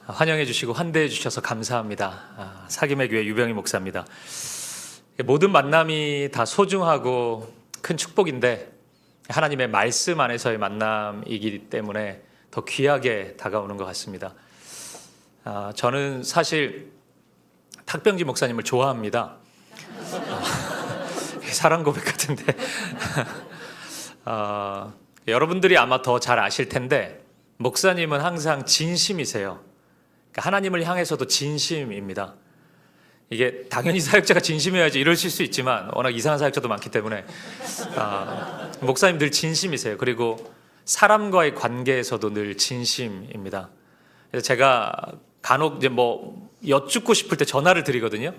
환영해 주시고 환대해 주셔서 감사합니다. 사김의 교회 유병희 목사입니다. 모든 만남이 다 소중하고 큰 축복인데 하나님의 말씀 안에서의 만남이기 때문에 더 귀하게 다가오는 것 같습니다. 저는 사실 탁병지 목사님을 좋아합니다. 사랑 고백 같은데 여러분들이 아마 더 잘 아실 텐데 목사님은 항상 진심이세요. 그러니까 하나님을 향해서도 진심입니다. 이게 당연히 사역자가 진심이어야지 이러실 수 있지만 워낙 이상한 사역자도 많기 때문에 목사님 늘 진심이세요. 그리고 사람과의 관계에서도 늘 진심입니다. 그래서 제가 간혹 이제 여쭙고 싶을 때 전화를 드리거든요.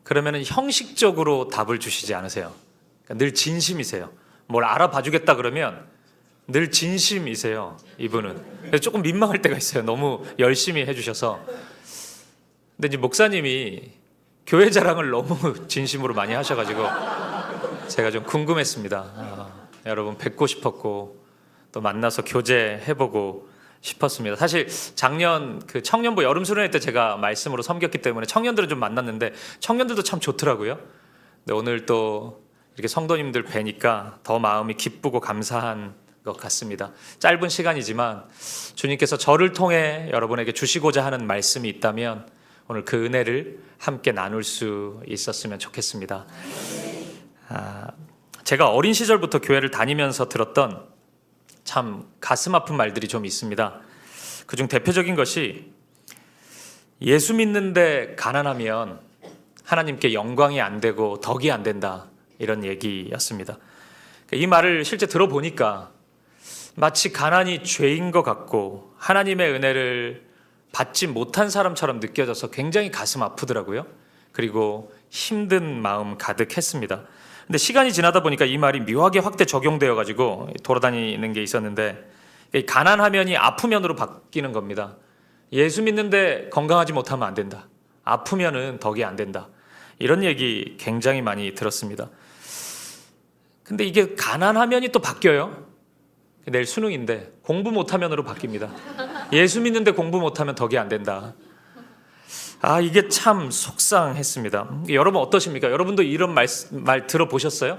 그러면은 형식적으로 답을 주시지 않으세요. 그러니까 늘 진심이세요. 뭘 알아봐주겠다 그러면 늘 진심이세요. 이분은. 그래서 조금 민망할 때가 있어요. 너무 열심히 해주셔서. 근데 이제 목사님이 교회 자랑을 너무 진심으로 많이 하셔가지고 제가 좀 궁금했습니다. 여러분 뵙고 싶었고 또 만나서 교제해보고 싶었습니다. 사실 작년 그 청년부 여름수련회 때 제가 말씀으로 섬겼기 때문에 청년들은 좀 만났는데 청년들도 참 좋더라고요. 근데 오늘 또 이렇게 성도님들 뵈니까 더 마음이 기쁘고 감사한 것 같습니다. 짧은 시간이지만 주님께서 저를 통해 여러분에게 주시고자 하는 말씀이 있다면 오늘 그 은혜를 함께 나눌 수 있었으면 좋겠습니다. 제가 어린 시절부터 교회를 다니면서 들었던 참 가슴 아픈 말들이 좀 있습니다. 그중 대표적인 것이 예수 믿는데 가난하면 하나님께 영광이 안 되고 덕이 안 된다, 이런 얘기였습니다. 이 말을 실제 들어보니까 마치 가난이 죄인 것 같고 하나님의 은혜를 받지 못한 사람처럼 느껴져서 굉장히 가슴 아프더라고요. 그리고 힘든 마음 가득했습니다. 근데 시간이 지나다 보니까 이 말이 묘하게 확대 적용되어 가지고 돌아다니는 게 있었는데 가난하면이 아프면으로 바뀌는 겁니다. 예수 믿는데 건강하지 못하면 안 된다. 아프면은 덕이 안 된다. 이런 얘기 굉장히 많이 들었습니다. 근데 이게 가난하면이 또 바뀌어요. 내일 수능인데 공부 못하면으로 바뀝니다. 예수 믿는데 공부 못하면 덕이 안 된다. 이게 참 속상했습니다. 여러분 어떠십니까? 여러분도 이런 말 들어보셨어요?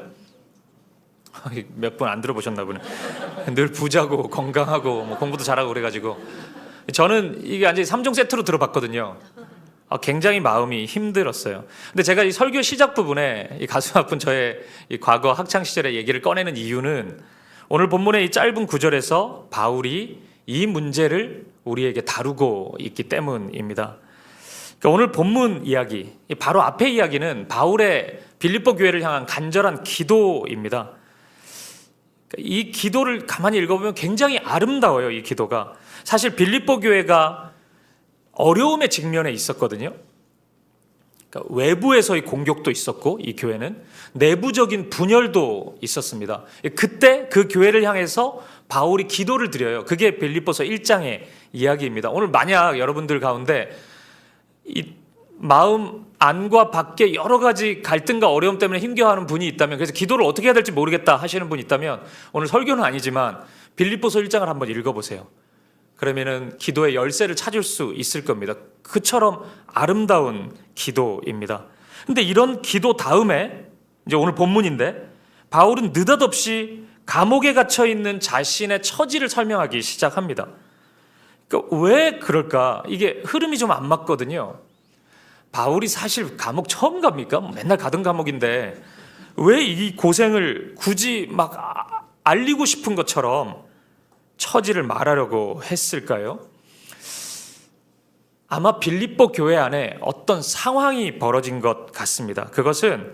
몇 분 안 들어보셨나 보네. 늘 부자고 건강하고 공부도 잘하고 그래가지고 저는 이게 완전히 3종 세트로 들어봤거든요. 굉장히 마음이 힘들었어요. 근데 제가 이 설교 시작 부분에 이 가슴 아픈 저의 이 과거 학창 시절의 얘기를 꺼내는 이유는 오늘 본문의 이 짧은 구절에서 바울이 이 문제를 우리에게 다루고 있기 때문입니다. 그러니까 오늘 본문 이야기, 바로 앞의 이야기는 바울의 빌립보 교회를 향한 간절한 기도입니다. 이 기도를 가만히 읽어보면 굉장히 아름다워요. 이 기도가. 사실 빌립보 교회가 어려움의 직면에 있었거든요. 그러니까 외부에서의 공격도 있었고 이 교회는 내부적인 분열도 있었습니다. 그때 그 교회를 향해서 바울이 기도를 드려요. 그게 빌립보서 1장의 이야기입니다. 오늘 만약 여러분들 가운데 이 마음 안과 밖에 여러 가지 갈등과 어려움 때문에 힘겨워하는 분이 있다면, 그래서 기도를 어떻게 해야 될지 모르겠다 하시는 분이 있다면 오늘 설교는 아니지만 빌립보서 1장을 한번 읽어보세요. 그러면은 기도의 열쇠를 찾을 수 있을 겁니다. 그처럼 아름다운 기도입니다. 근데 이런 기도 다음에 이제 오늘 본문인데 바울은 느닷없이 감옥에 갇혀 있는 자신의 처지를 설명하기 시작합니다. 그러니까 왜 그럴까? 이게 흐름이 좀 안 맞거든요. 바울이 사실 감옥 처음 갑니까? 맨날 가던 감옥인데 왜 이 고생을 굳이 막 알리고 싶은 것처럼 처지를 말하려고 했을까요? 아마 빌립보 교회 안에 어떤 상황이 벌어진 것 같습니다. 그것은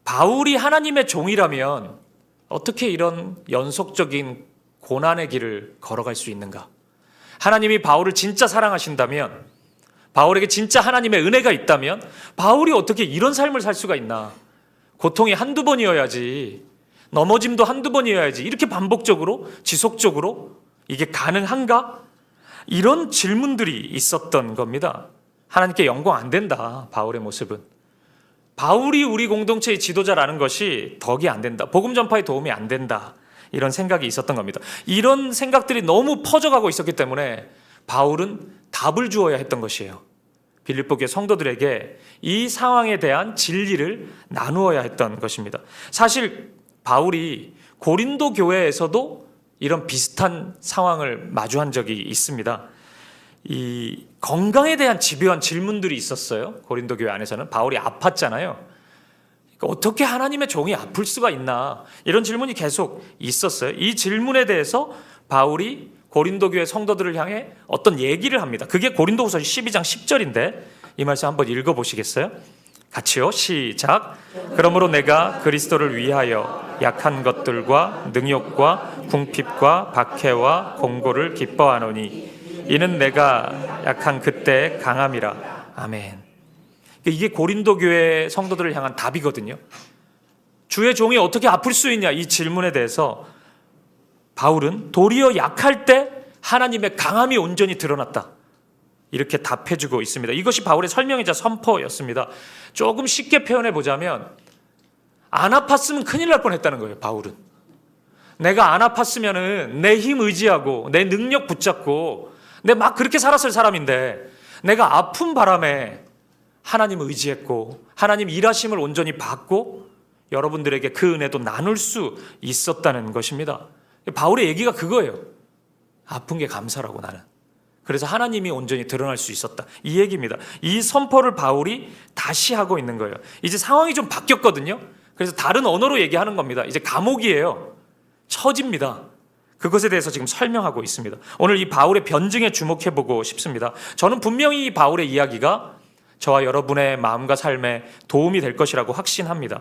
바울이 하나님의 종이라면 어떻게 이런 연속적인 고난의 길을 걸어갈 수 있는가? 하나님이 바울을 진짜 사랑하신다면, 바울에게 진짜 하나님의 은혜가 있다면 바울이 어떻게 이런 삶을 살 수가 있나? 고통이 한두 번이어야지, 넘어짐도 한두 번이어야지, 이렇게 반복적으로 지속적으로 이게 가능한가? 이런 질문들이 있었던 겁니다. 하나님께 영광 안 된다, 바울의 모습은. 바울이 우리 공동체의 지도자라는 것이 덕이 안 된다, 복음 전파에 도움이 안 된다, 이런 생각이 있었던 겁니다. 이런 생각들이 너무 퍼져가고 있었기 때문에 바울은 답을 주어야 했던 것이에요. 빌립보 교회 성도들에게 이 상황에 대한 진리를 나누어야 했던 것입니다. 사실 바울이 고린도 교회에서도 이런 비슷한 상황을 마주한 적이 있습니다. 이 건강에 대한 집요한 질문들이 있었어요. 고린도 교회 안에서는 바울이 아팠잖아요. 그러니까 어떻게 하나님의 종이 아플 수가 있나, 이런 질문이 계속 있었어요. 이 질문에 대해서 바울이 고린도 교회 성도들을 향해 어떤 얘기를 합니다. 그게 고린도후서 12장 10절인데 이 말씀 한번 읽어보시겠어요? 같이요. 시작. 그러므로 내가 그리스도를 위하여 약한 것들과 능욕과 궁핍과 박해와 공고를 기뻐하노니 이는 내가 약한 그때 강함이라. 아멘. 이게 고린도 교회 성도들을 향한 답이거든요. 주의 종이 어떻게 아플 수 있냐, 이 질문에 대해서 바울은 도리어 약할 때 하나님의 강함이 온전히 드러났다, 이렇게 답해주고 있습니다. 이것이 바울의 설명이자 선포였습니다. 조금 쉽게 표현해 보자면 안 아팠으면 큰일 날 뻔했다는 거예요. 바울은 내가 안 아팠으면 내 힘 의지하고 내 능력 붙잡고 내 막 그렇게 살았을 사람인데, 내가 아픈 바람에 하나님 의지했고 하나님 일하심을 온전히 받고 여러분들에게 그 은혜도 나눌 수 있었다는 것입니다. 바울의 얘기가 그거예요. 아픈 게 감사라고, 나는. 그래서 하나님이 온전히 드러날 수 있었다, 이 얘기입니다. 이 선포를 바울이 다시 하고 있는 거예요. 이제 상황이 좀 바뀌었거든요. 그래서 다른 언어로 얘기하는 겁니다. 이제 감옥이에요. 처지입니다. 그것에 대해서 지금 설명하고 있습니다. 오늘 이 바울의 변증에 주목해보고 싶습니다. 저는 분명히 이 바울의 이야기가 저와 여러분의 마음과 삶에 도움이 될 것이라고 확신합니다.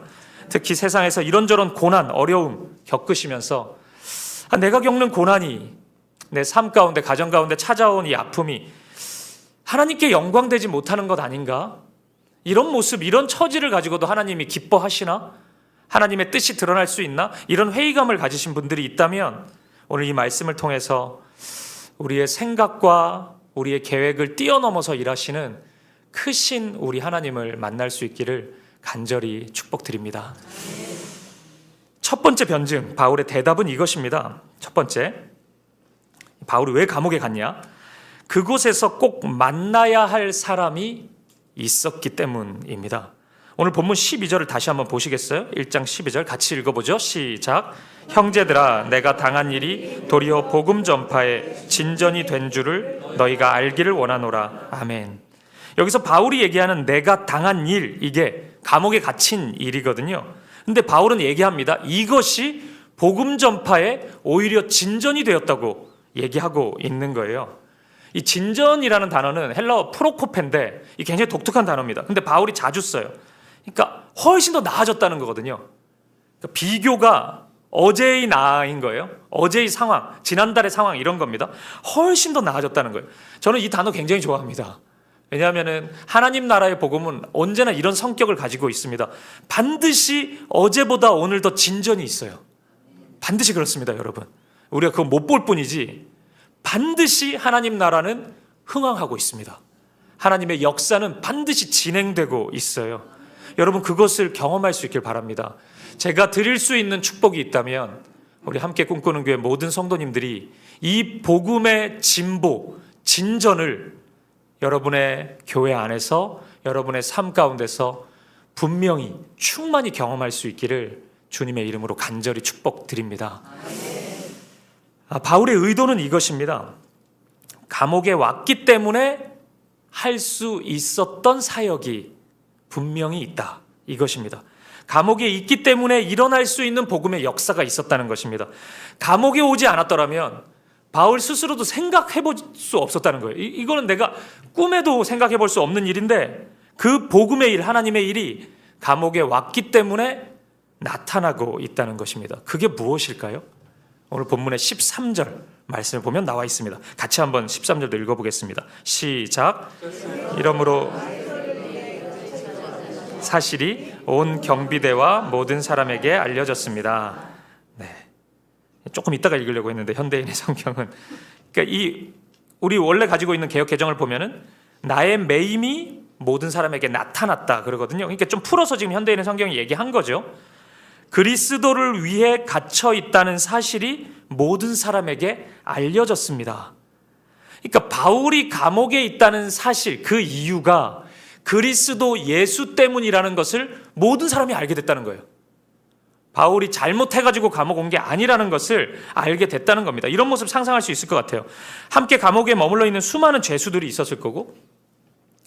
특히 세상에서 이런저런 고난, 어려움 겪으시면서 내가 겪는 고난이, 내 삶 가운데, 가정 가운데 찾아온 이 아픔이 하나님께 영광되지 못하는 것 아닌가? 이런 모습, 이런 처지를 가지고도 하나님이 기뻐하시나? 하나님의 뜻이 드러날 수 있나? 이런 회의감을 가지신 분들이 있다면 오늘 이 말씀을 통해서 우리의 생각과 우리의 계획을 뛰어넘어서 일하시는 크신 우리 하나님을 만날 수 있기를 간절히 축복드립니다. 첫 번째 변증, 바울의 대답은 이것입니다. 첫 번째, 바울이 왜 감옥에 갔냐? 그곳에서 꼭 만나야 할 사람이 있었기 때문입니다. 오늘 본문 12절을 다시 한번 보시겠어요? 1장 12절 같이 읽어보죠. 시작. 형제들아, 내가 당한 일이 도리어 복음 전파에 진전이 된 줄을 너희가 알기를 원하노라. 아멘. 여기서 바울이 얘기하는 내가 당한 일, 이게 감옥에 갇힌 일이거든요. 근데 바울은 얘기합니다. 이것이 복음 전파에 오히려 진전이 되었다고 얘기하고 있는 거예요. 이 진전이라는 단어는 헬라어 프로코페인데 이 굉장히 독특한 단어입니다. 근데 바울이 자주 써요. 그러니까 훨씬 더 나아졌다는 거거든요. 그러니까 비교가 어제의 나인 거예요. 어제의 상황, 지난달의 상황, 이런 겁니다. 훨씬 더 나아졌다는 거예요. 저는 이 단어 굉장히 좋아합니다. 왜냐하면 하나님 나라의 복음은 언제나 이런 성격을 가지고 있습니다. 반드시 어제보다 오늘 더 진전이 있어요. 반드시 그렇습니다, 여러분. 우리가 그거 못 볼 뿐이지 반드시 하나님 나라는 흥황하고 있습니다. 하나님의 역사는 반드시 진행되고 있어요. 여러분, 그것을 경험할 수 있길 바랍니다. 제가 드릴 수 있는 축복이 있다면 우리 함께 꿈꾸는 교회 모든 성도님들이 이 복음의 진보, 진전을 여러분의 교회 안에서, 여러분의 삶 가운데서 분명히 충만히 경험할 수 있기를 주님의 이름으로 간절히 축복드립니다. 바울의 의도는 이것입니다. 감옥에 왔기 때문에 할 수 있었던 사역이 분명히 있다, 이것입니다. 감옥에 있기 때문에 일어날 수 있는 복음의 역사가 있었다는 것입니다. 감옥에 오지 않았더라면 바울 스스로도 생각해 볼 수 없었다는 거예요. 이거는 내가 꿈에도 생각해 볼 수 없는 일인데 그 복음의 일, 하나님의 일이 감옥에 왔기 때문에 나타나고 있다는 것입니다. 그게 무엇일까요? 오늘 본문의 13절 말씀을 보면 나와 있습니다. 같이 한번 13절도 읽어보겠습니다. 시작. 이러므로 사실이 온 경비대와 모든 사람에게 알려졌습니다. 네. 조금 이따가 읽으려고 했는데 현대인의 성경은, 그러니까 우리 원래 가지고 있는 개역 개정을 보면은 나의 매임이 모든 사람에게 나타났다 그러거든요. 그러니까 좀 풀어서 지금 현대인의 성경이 얘기한 거죠. 그리스도를 위해 갇혀 있다는 사실이 모든 사람에게 알려졌습니다. 그러니까 바울이 감옥에 있다는 사실, 그 이유가 그리스도 예수 때문이라는 것을 모든 사람이 알게 됐다는 거예요. 바울이 잘못해가지고 감옥 온 게 아니라는 것을 알게 됐다는 겁니다. 이런 모습 상상할 수 있을 것 같아요. 함께 감옥에 머물러 있는 수많은 죄수들이 있었을 거고,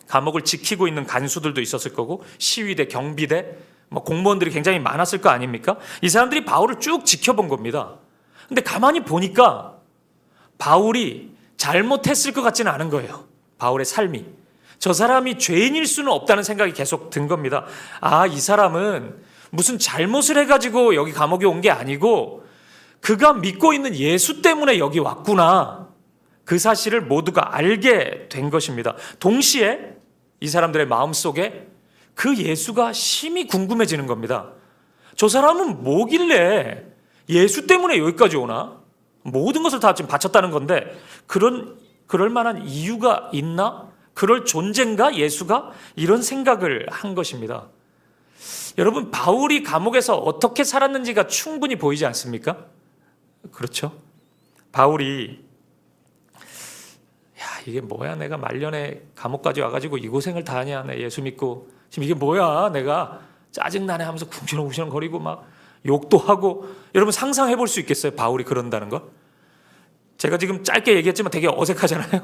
감옥을 지키고 있는 간수들도 있었을 거고, 시위대, 경비대, 공무원들이 굉장히 많았을 거 아닙니까? 이 사람들이 바울을 쭉 지켜본 겁니다. 근데 가만히 보니까 바울이 잘못했을 것 같지는 않은 거예요. 바울의 삶이. 저 사람이 죄인일 수는 없다는 생각이 계속 든 겁니다. 아, 이 사람은 무슨 잘못을 해가지고 여기 감옥에 온 게 아니고 그가 믿고 있는 예수 때문에 여기 왔구나. 그 사실을 모두가 알게 된 것입니다. 동시에 이 사람들의 마음속에 그 예수가 심히 궁금해지는 겁니다. 저 사람은 뭐길래 예수 때문에 여기까지 오나? 모든 것을 다 지금 바쳤다는 건데 그럴 만한 이유가 있나? 그럴 존재인가? 예수가? 이런 생각을 한 것입니다. 여러분, 바울이 감옥에서 어떻게 살았는지가 충분히 보이지 않습니까? 그렇죠? 바울이 이게 뭐야, 내가 말년에 감옥까지 와가지고 이 고생을 다 하냐, 내 예수 믿고 지금 이게 뭐야, 내가 짜증나네 하면서 궁시렁궁시렁 거리고 막 욕도 하고. 여러분 상상해 볼 수 있겠어요? 바울이 그런다는 걸? 제가 지금 짧게 얘기했지만 되게 어색하잖아요.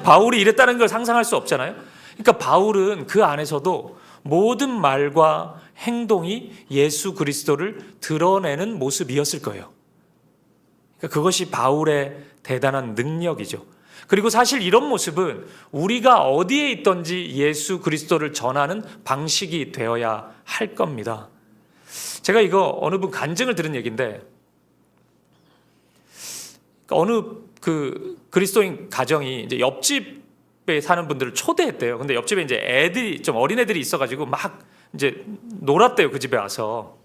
바울이 이랬다는 걸 상상할 수 없잖아요. 그러니까 바울은 그 안에서도 모든 말과 행동이 예수 그리스도를 드러내는 모습이었을 거예요. 그러니까 그것이 바울의 대단한 능력이죠. 그리고 사실 이런 모습은 우리가 어디에 있든지 예수 그리스도를 전하는 방식이 되어야 할 겁니다. 제가 이거 어느 분 간증을 들은 얘기인데, 어느 그리스도인 가정이 이제 옆집에 사는 분들을 초대했대요. 근데 옆집에 이제 애들이, 좀 어린 애들이 있어가지고 막 이제 놀았대요, 그 집에 와서.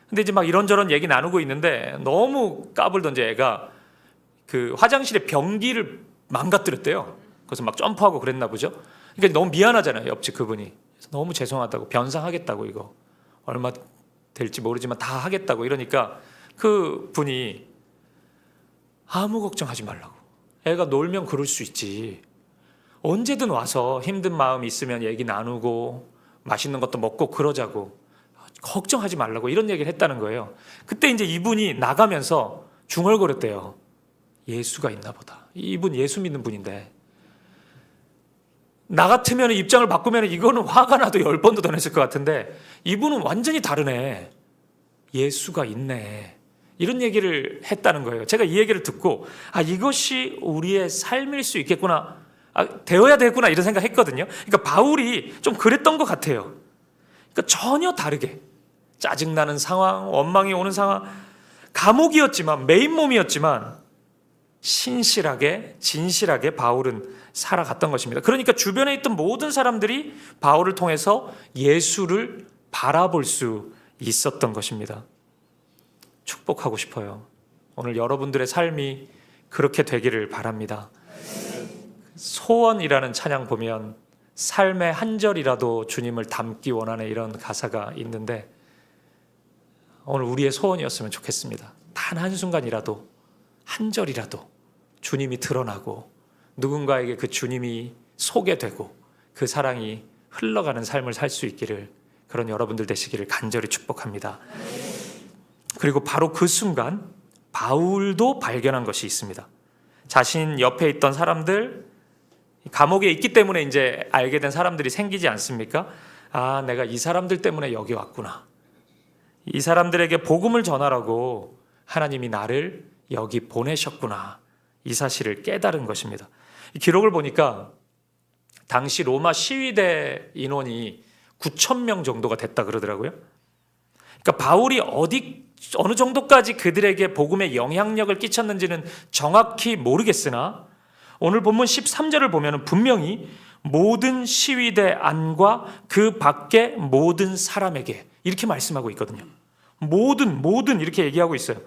근데 이제 막 이런저런 얘기 나누고 있는데 너무 까불던 애가 그 화장실에 변기를 망가뜨렸대요. 그래서 막 점프하고 그랬나 보죠. 그러니까 너무 미안하잖아요, 옆집 그분이. 그래서 너무 죄송하다고, 변상하겠다고, 이거 얼마 될지 모르지만 다 하겠다고 이러니까 그 분이 아무 걱정하지 말라고. 애가 놀면 그럴 수 있지. 언제든 와서 힘든 마음 있으면 얘기 나누고 맛있는 것도 먹고 그러자고. 걱정하지 말라고, 이런 얘기를 했다는 거예요. 그때 이제 이분이 나가면서 중얼거렸대요. 예수가 있나 보다. 이분 예수 믿는 분인데, 나 같으면 입장을 바꾸면 이거는 화가 나도 10번도 더 냈을 것 같은데 이분은 완전히 다르네. 예수가 있네. 이런 얘기를 했다는 거예요. 제가 이 얘기를 듣고 이것이 우리의 삶일 수 있겠구나, 되어야 되겠구나, 이런 생각했거든요. 그러니까 바울이 좀 그랬던 것 같아요. 그러니까 전혀 다르게 짜증나는 상황, 원망이 오는 상황, 감옥이었지만, 메인 몸이었지만 신실하게, 진실하게 바울은 살아갔던 것입니다. 그러니까 주변에 있던 모든 사람들이 바울을 통해서 예수를 바라볼 수 있었던 것입니다. 축복하고 싶어요. 오늘 여러분들의 삶이 그렇게 되기를 바랍니다. 소원이라는 찬양 보면 삶의 한 절이라도 주님을 닮기 원하는 이런 가사가 있는데, 오늘 우리의 소원이었으면 좋겠습니다. 단 한순간이라도, 한 절이라도 주님이 드러나고 누군가에게 그 주님이 소개되고 그 사랑이 흘러가는 삶을 살 수 있기를, 그런 여러분들 되시기를 간절히 축복합니다. 그리고 바로 그 순간 바울도 발견한 것이 있습니다. 자신 옆에 있던 사람들, 감옥에 있기 때문에 이제 알게 된 사람들이 생기지 않습니까? 내가 이 사람들 때문에 여기 왔구나. 이 사람들에게 복음을 전하라고 하나님이 나를 여기 보내셨구나. 이 사실을 깨달은 것입니다. 이 기록을 보니까 당시 로마 시위대 인원이 9,000명 정도가 됐다 그러더라고요. 그러니까 바울이 어느 정도까지 그들에게 복음의 영향력을 끼쳤는지는 정확히 모르겠으나 오늘 본문 13절을 보면 분명히 모든 시위대 안과 그 밖의 모든 사람에게 이렇게 말씀하고 있거든요. 모든 이렇게 얘기하고 있어요.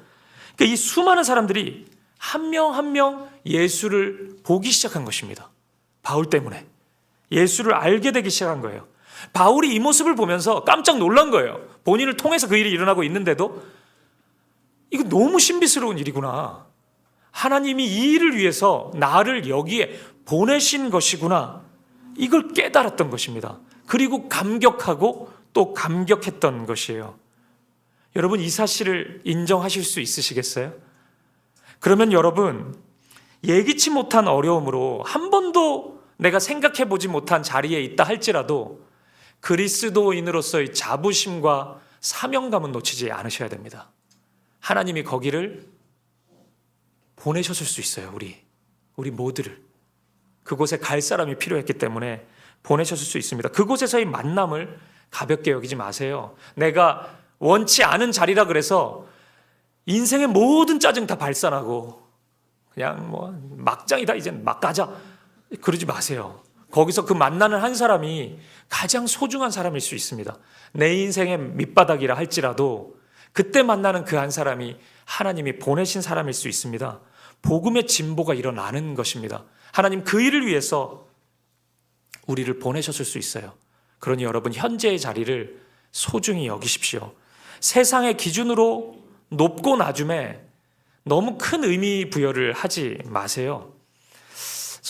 그러니까 이 수많은 사람들이 한 명 한 명 예수를 보기 시작한 것입니다. 바울 때문에 예수를 알게 되기 시작한 거예요. 바울이 이 모습을 보면서 깜짝 놀란 거예요. 본인을 통해서 그 일이 일어나고 있는데도 이거 너무 신비스러운 일이구나. 하나님이 이 일을 위해서 나를 여기에 보내신 것이구나. 이걸 깨달았던 것입니다. 그리고 감격하고 또 감격했던 것이에요. 여러분, 이 사실을 인정하실 수 있으시겠어요? 그러면 여러분, 예기치 못한 어려움으로 한 번도 내가 생각해 보지 못한 자리에 있다 할지라도 그리스도인으로서의 자부심과 사명감은 놓치지 않으셔야 됩니다. 하나님이 거기를 보내셨을 수 있어요. 우리 모두를. 그곳에 갈 사람이 필요했기 때문에 보내셨을 수 있습니다. 그곳에서의 만남을 가볍게 여기지 마세요. 내가 원치 않은 자리라 그래서 인생의 모든 짜증 다 발산하고 그냥 뭐 막장이다, 이젠 막 가자, 그러지 마세요. 거기서 그 만나는 한 사람이 가장 소중한 사람일 수 있습니다. 내 인생의 밑바닥이라 할지라도 그때 만나는 그 한 사람이 하나님이 보내신 사람일 수 있습니다. 복음의 진보가 일어나는 것입니다. 하나님 그 일을 위해서 우리를 보내셨을 수 있어요. 그러니 여러분, 현재의 자리를 소중히 여기십시오. 세상의 기준으로 높고 낮음에 너무 큰 의미 부여를 하지 마세요.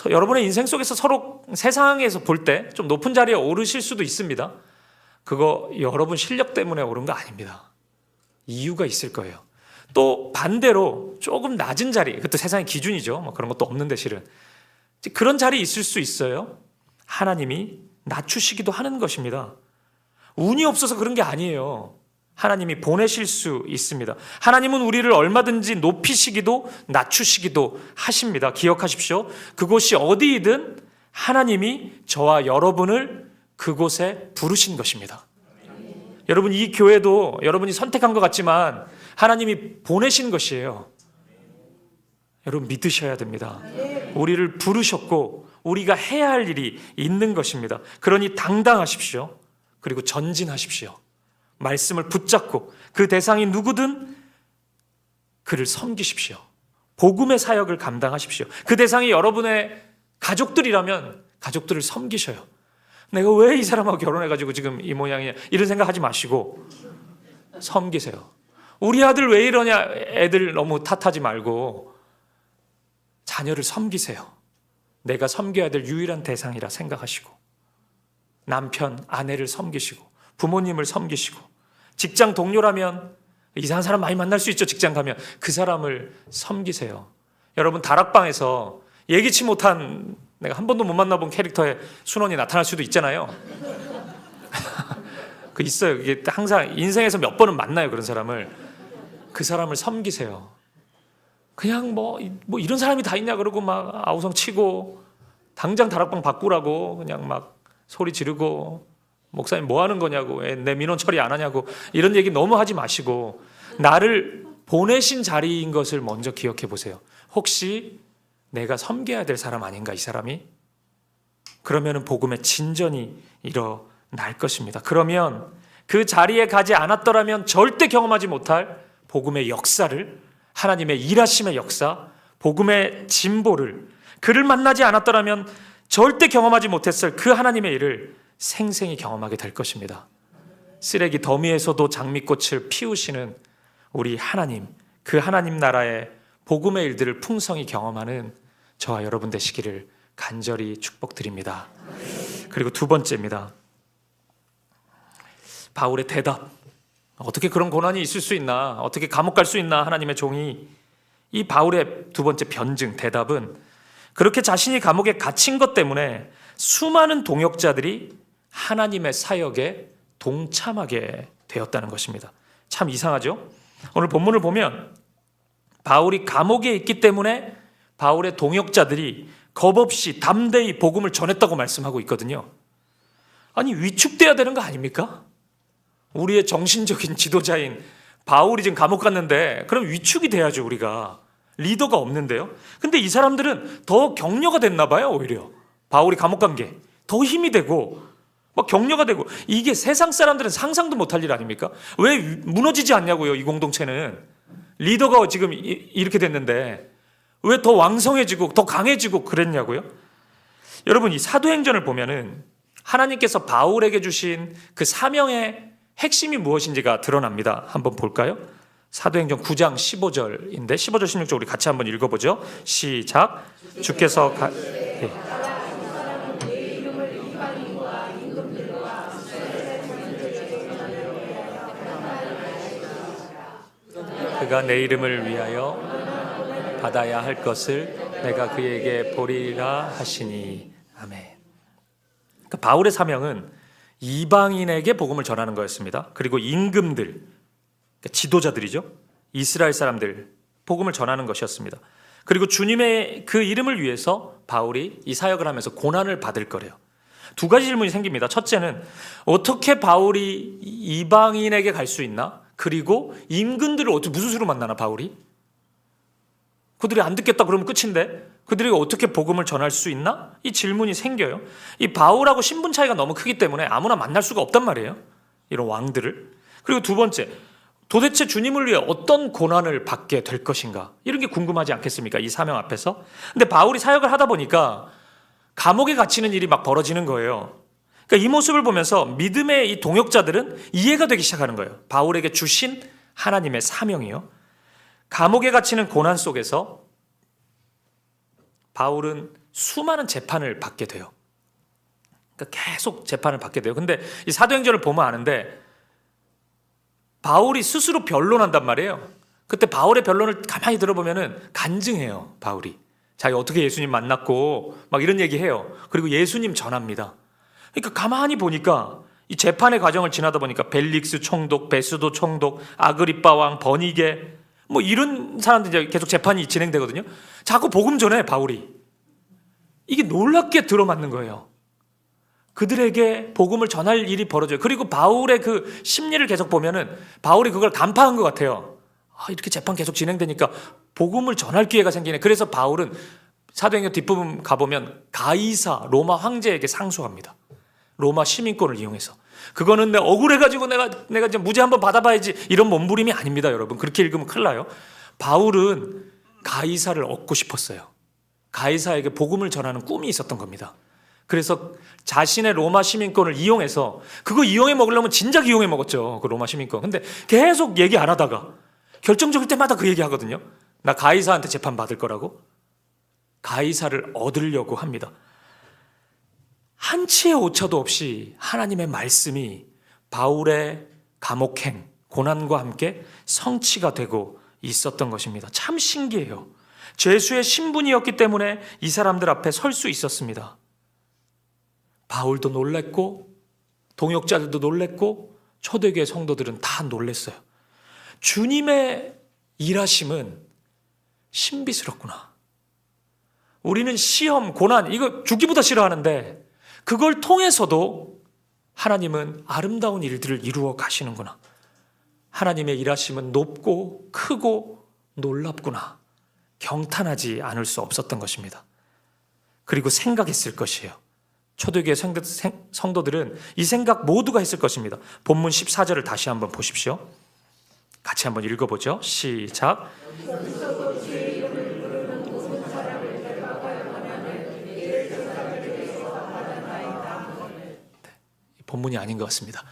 여러분의 인생 속에서 서로 세상에서 볼 때 좀 높은 자리에 오르실 수도 있습니다. 그거 여러분 실력 때문에 오른 거 아닙니다. 이유가 있을 거예요. 또 반대로 조금 낮은 자리, 그것도 세상의 기준이죠. 뭐 그런 것도 없는데 실은 그런 자리에 있을 수 있어요. 하나님이 낮추시기도 하는 것입니다. 운이 없어서 그런 게 아니에요. 하나님이 보내실 수 있습니다. 하나님은 우리를 얼마든지 높이시기도 낮추시기도 하십니다. 기억하십시오. 그곳이 어디이든 하나님이 저와 여러분을 그곳에 부르신 것입니다. 여러분, 이 교회도 여러분이 선택한 것 같지만 하나님이 보내신 것이에요. 여러분, 믿으셔야 됩니다. 우리를 부르셨고 우리가 해야 할 일이 있는 것입니다. 그러니 당당하십시오. 그리고 전진하십시오. 말씀을 붙잡고 그 대상이 누구든 그를 섬기십시오. 복음의 사역을 감당하십시오. 그 대상이 여러분의 가족들이라면 가족들을 섬기셔요. 내가 왜 이 사람하고 결혼해가지고 지금 이 모양이냐, 이런 생각하지 마시고 섬기세요. 우리 아들 왜 이러냐, 애들 너무 탓하지 말고 자녀를 섬기세요. 내가 섬겨야 될 유일한 대상이라 생각하시고 남편, 아내를 섬기시고 부모님을 섬기시고 직장 동료라면 이상한 사람 많이 만날 수 있죠. 직장 가면 그 사람을 섬기세요. 여러분, 다락방에서 예기치 못한, 내가 한 번도 못 만나본 캐릭터의 순원이 나타날 수도 있잖아요. 그 있어요. 이게 항상 인생에서 몇 번은 만나요. 그런 사람을. 그 사람을 섬기세요. 그냥 뭐 이런 사람이 다 있냐 그러고 막 아우성 치고 당장 다락방 바꾸라고 그냥 막 소리 지르고 목사님 뭐 하는 거냐고, 왜 내 민원 처리 안 하냐고, 이런 얘기 너무 하지 마시고 나를 보내신 자리인 것을 먼저 기억해 보세요. 혹시 내가 섬겨야 될 사람 아닌가, 이 사람이? 그러면 복음의 진전이 일어날 것입니다. 그러면 그 자리에 가지 않았더라면 절대 경험하지 못할 복음의 역사를, 하나님의 일하심의 역사, 복음의 진보를, 그를 만나지 않았더라면 절대 경험하지 못했을 그 하나님의 일을 생생히 경험하게 될 것입니다. 쓰레기 더미에서도 장미꽃을 피우시는 우리 하나님, 그 하나님 나라의 복음의 일들을 풍성히 경험하는 저와 여러분 되시기를 간절히 축복드립니다. 그리고 두 번째입니다. 바울의 대답. 어떻게 그런 고난이 있을 수 있나, 어떻게 감옥 갈 수 있나, 하나님의 종이. 이 바울의 두 번째 변증, 대답은 그렇게 자신이 감옥에 갇힌 것 때문에 수많은 동역자들이 하나님의 사역에 동참하게 되었다는 것입니다. 참 이상하죠? 오늘 본문을 보면 바울이 감옥에 있기 때문에 바울의 동역자들이 겁없이 담대히 복음을 전했다고 말씀하고 있거든요. 아니, 위축돼야 되는 거 아닙니까? 우리의 정신적인 지도자인 바울이 지금 감옥 갔는데 그럼 위축이 돼야죠. 우리가 리더가 없는데요. 근데 이 사람들은 더 격려가 됐나 봐요. 오히려 바울이 감옥 간 게 더 힘이 되고 막 격려가 되고, 이게 세상 사람들은 상상도 못할 일 아닙니까? 왜 무너지지 않냐고요. 이 공동체는 리더가 지금 이렇게 됐는데 왜 더 왕성해지고 더 강해지고 그랬냐고요. 여러분, 이 사도행전을 보면은 하나님께서 바울에게 주신 그 사명의 핵심이 무엇인지가 드러납니다. 한번 볼까요? 사도행전 9장 15절인데 15절 16절 우리 같이 한번 읽어보죠. 시작. 주께서 그가 내 이름을 위하여 받아야 할 것을 내가 그에게 보리라 하시니. 아멘. 그러니까 바울의 사명은 이방인에게 복음을 전하는 거였습니다. 그리고 임금들, 그러니까 지도자들이죠. 이스라엘 사람들 복음을 전하는 것이었습니다. 그리고 주님의 그 이름을 위해서 바울이 이 사역을 하면서 고난을 받을 거래요. 두 가지 질문이 생깁니다. 첫째는 어떻게 바울이 이방인에게 갈 수 있나? 그리고 임금들을 어떻게 무슨 수로 만나나 바울이? 그들이 안 듣겠다 그러면 끝인데 그들이 어떻게 복음을 전할 수 있나? 이 질문이 생겨요. 이 바울하고 신분 차이가 너무 크기 때문에 아무나 만날 수가 없단 말이에요. 이런 왕들을. 그리고 두 번째, 도대체 주님을 위해 어떤 고난을 받게 될 것인가? 이런 게 궁금하지 않겠습니까? 이 사명 앞에서. 근데 바울이 사역을 하다 보니까 감옥에 갇히는 일이 막 벌어지는 거예요. 그러니까 이 모습을 보면서 믿음의 이 동역자들은 이해가 되기 시작하는 거예요. 바울에게 주신 하나님의 사명이요. 감옥에 갇히는 고난 속에서 바울은 수많은 재판을 받게 돼요. 그러니까 계속 재판을 받게 돼요. 근데 이 사도행전을 보면 아는데 바울이 스스로 변론한단 말이에요. 그때 바울의 변론을 가만히 들어보면은 간증해요. 바울이 자기 어떻게 예수님 만났고 막 이런 얘기해요. 그리고 예수님 전합니다. 그러니까 가만히 보니까 이 재판의 과정을 지나다 보니까 벨릭스 총독, 베스도 총독, 아그리빠 왕, 버니게 뭐 이런 사람들이 계속 재판이 진행되거든요. 자꾸 복음 전해 바울이. 이게 놀랍게 들어맞는 거예요. 그들에게 복음을 전할 일이 벌어져요. 그리고 바울의 그 심리를 계속 보면은 바울이 그걸 간파한 것 같아요. 이렇게 재판 계속 진행되니까 복음을 전할 기회가 생기네. 그래서 바울은 사도행전 뒷부분 가보면 가이사 로마 황제에게 상소합니다. 로마 시민권을 이용해서. 그거는 내가 억울해가지고 내가 이제 무죄 한번 받아봐야지 이런 몸부림이 아닙니다, 여러분. 그렇게 읽으면 큰일 나요. 바울은 가이사를 얻고 싶었어요. 가이사에게 복음을 전하는 꿈이 있었던 겁니다. 그래서 자신의 로마 시민권을 이용해서 그거 이용해 먹으려면 진작 이용해 먹었죠. 그 로마 시민권. 근데 계속 얘기 안 하다가 결정적일 때마다 그 얘기 하거든요. 나 가이사한테 재판 받을 거라고. 가이사를 얻으려고 합니다. 한치의 오차도 없이 하나님의 말씀이 바울의 감옥행, 고난과 함께 성취가 되고 있었던 것입니다. 참 신기해요. 죄수의 신분이었기 때문에 이 사람들 앞에 설 수 있었습니다. 바울도 놀랬고 동역자들도 놀랬고 초대교회 성도들은 다 놀랬어요. 주님의 일하심은 신비스럽구나. 우리는 시험, 고난 이거 죽기보다 싫어하는데 그걸 통해서도 하나님은 아름다운 일들을 이루어 가시는구나. 하나님의 일하심은 높고 크고 놀랍구나. 경탄하지 않을 수 없었던 것입니다. 그리고 생각했을 것이에요. 초대교회 성도들은 이 생각 모두가 했을 것입니다. 본문 14절을 다시 한번 보십시오. 같이 한번 읽어보죠. 시작. 본문이 아닌 것 같습니다.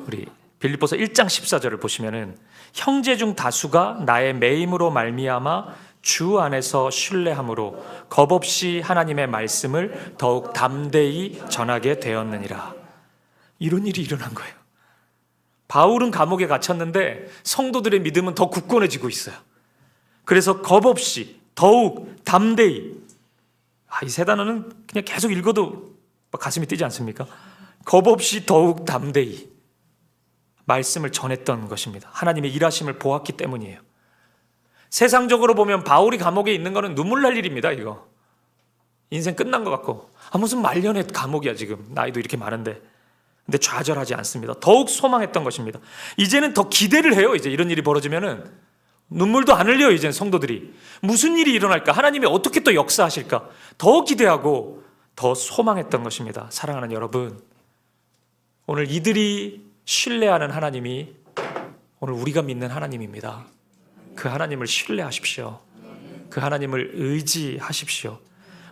우리 빌립보서 1장 14절을 보시면은 형제 중 다수가 나의 매임으로 말미암아 주 안에서 신뢰함으로 겁없이 하나님의 말씀을 더욱 담대히 전하게 되었느니라. 이런 일이 일어난 거예요. 바울은 감옥에 갇혔는데 성도들의 믿음은 더 굳건해지고 있어요. 그래서 겁없이 더욱 담대히, 이 세 단어는 그냥 계속 읽어도 가슴이 뛰지 않습니까? 겁없이 더욱 담대히 말씀을 전했던 것입니다. 하나님의 일하심을 보았기 때문이에요. 세상적으로 보면 바울이 감옥에 있는 거는 눈물 날 일입니다. 이거 인생 끝난 것 같고 무슨 말년의 감옥이야 지금 나이도 이렇게 많은데. 근데 좌절하지 않습니다. 더욱 소망했던 것입니다. 이제는 더 기대를 해요. 이제 이런 일이 벌어지면은 눈물도 안 흘려요. 이제는 성도들이 무슨 일이 일어날까, 하나님이 어떻게 또 역사하실까 더 기대하고 더 소망했던 것입니다. 사랑하는 여러분, 오늘 이들이 신뢰하는 하나님이 오늘 우리가 믿는 하나님입니다. 그 하나님을 신뢰하십시오. 그 하나님을 의지하십시오.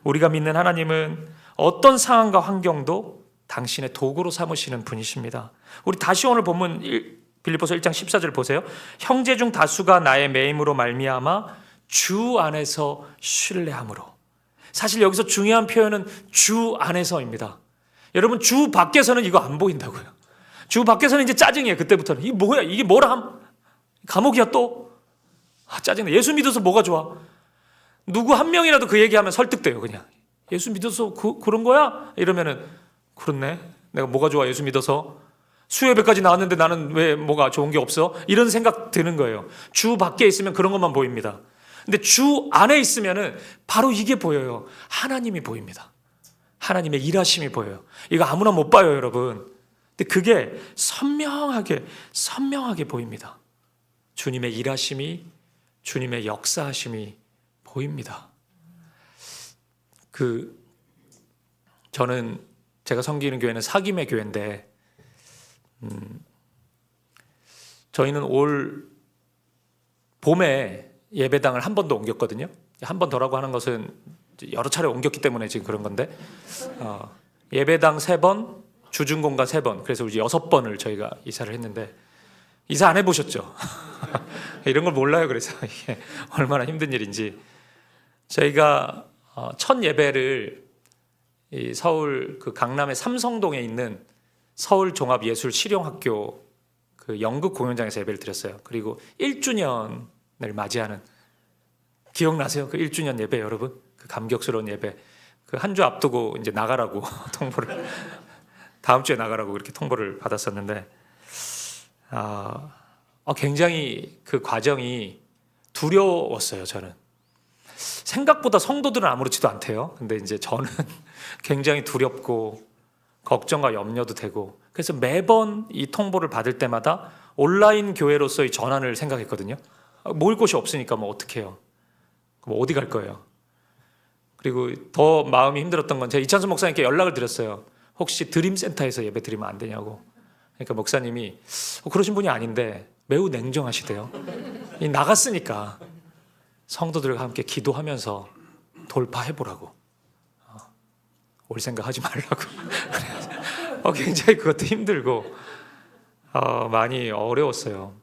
우리가 믿는 하나님은 어떤 상황과 환경도 당신의 도구로 삼으시는 분이십니다. 우리 다시 오늘 본문 빌립보서 1장 14절 보세요. 형제 중 다수가 나의 매임으로 말미암아 주 안에서 신뢰함으로. 사실 여기서 중요한 표현은 주 안에서입니다. 여러분, 주 밖에서는 이거 안 보인다고요. 주 밖에서는 이제 짜증이에요. 그때부터는 이게 뭐야, 이게 뭐라 함, 감옥이야 또. 짜증나. 예수 믿어서 뭐가 좋아? 누구 한 명이라도 그 얘기하면 설득돼요. 그냥 예수 믿어서 그런 거야? 이러면은 그렇네, 내가 뭐가 좋아 예수 믿어서. 수요예배까지 나왔는데 나는 왜 뭐가 좋은 게 없어? 이런 생각 드는 거예요. 주 밖에 있으면 그런 것만 보입니다. 근데 주 안에 있으면은 바로 이게 보여요. 하나님이 보입니다. 하나님의 일하심이 보여요. 이거 아무나 못 봐요, 여러분. 근데 그게 선명하게 보입니다. 주님의 일하심이, 주님의 역사하심이 보입니다. 저는 제가 섬기는 교회는 사김의 교회인데, 저희는 올 봄에 예배당을 한 번 더 옮겼거든요. 한 번 더라고 하는 것은 여러 차례 옮겼기 때문에 지금 그런 건데, 예배당 3번, 주중공간 3번, 그래서 이제 6번을 저희가 이사를 했는데, 이사 안 해보셨죠? 이런 걸 몰라요. 그래서 이게 얼마나 힘든 일인지. 저희가 첫 예배를 이 서울 그 강남의 삼성동에 있는 서울종합예술실용학교 그 연극 공연장에서 예배를 드렸어요. 그리고 1주년을 맞이하는, 기억나세요? 그 1주년 예배, 여러분? 그 감격스러운 예배. 그 한 주 앞두고 이제 나가라고 통보를, 다음 주에 나가라고 그렇게 통보를 받았었는데, 굉장히 그 과정이 두려웠어요. 저는 생각보다 성도들은 아무렇지도 않대요. 근데 이제 저는 굉장히 두렵고 걱정과 염려도 되고, 그래서 매번 이 통보를 받을 때마다 온라인 교회로서의 전환을 생각했거든요. 모일 곳이 없으니까 뭐 어떻게 해요? 뭐 어디 갈 거예요? 그리고 더 마음이 힘들었던 건 제가 이찬수 목사님께 연락을 드렸어요. 혹시 드림센터에서 예배 드리면 안 되냐고. 그러니까 목사님이 그러신 분이 아닌데 매우 냉정하시대요. 나갔으니까 성도들과 함께 기도하면서 돌파해보라고. 올 생각하지 말라고. 굉장히 그것도 힘들고 많이 어려웠어요.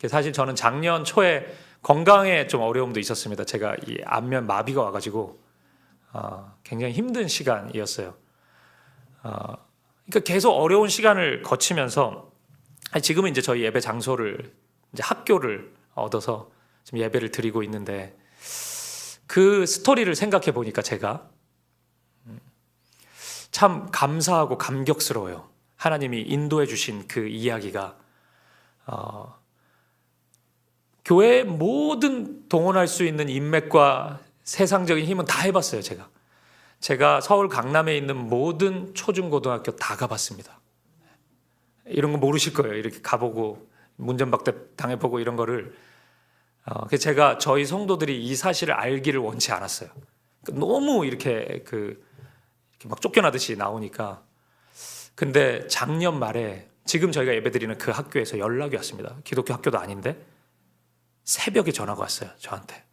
사실 저는 작년 초에 건강에 좀 어려움도 있었습니다. 제가 이 안면 마비가 와가지고 굉장히 힘든 시간이었어요. 그러니까 계속 어려운 시간을 거치면서 지금은 이제 저희 예배 장소를, 이제 학교를 얻어서 지금 예배를 드리고 있는데, 그 스토리를 생각해 보니까 제가 참 감사하고 감격스러워요. 하나님이 인도해 주신 그 이야기가 교회의 모든 동원할 수 있는 인맥과 세상적인 힘은 다 해봤어요. 제가 서울 강남에 있는 모든 초중고등학교 다 가봤습니다. 이런 거 모르실 거예요. 이렇게 가보고 문전박대 당해보고 이런 거를. 그래서 제가 저희 성도들이 이 사실을 알기를 원치 않았어요. 너무 이렇게 막 쫓겨나듯이 나오니까. 근데 작년 말에 지금 저희가 예배드리는 그 학교에서 연락이 왔습니다. 기독교 학교도 아닌데 새벽에 전화가 왔어요. 저한테.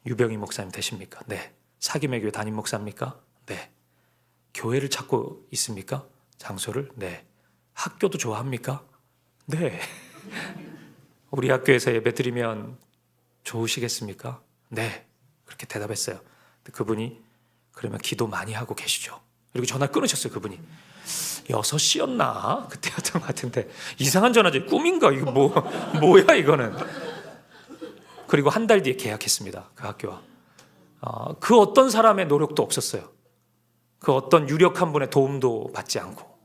유병희 목사님 되십니까? 네. 사김의 교회 담임 목사입니까? 네. 교회를 찾고 있습니까? 장소를? 네. 학교도 좋아합니까? 네. 우리 학교에서 예배드리면 좋으시겠습니까? 네. 그렇게 대답했어요. 그분이 그러면 기도 많이 하고 계시죠? 이렇게 전화 끊으셨어요. 그분이 6시였나? 그때였던 것 같은데, 이상한 전화지. 꿈인가? 이거 뭐야 이거는. 그리고 한 달 뒤에 계약했습니다. 그 학교와. 그 어떤 사람의 노력도 없었어요. 그 어떤 유력한 분의 도움도 받지 않고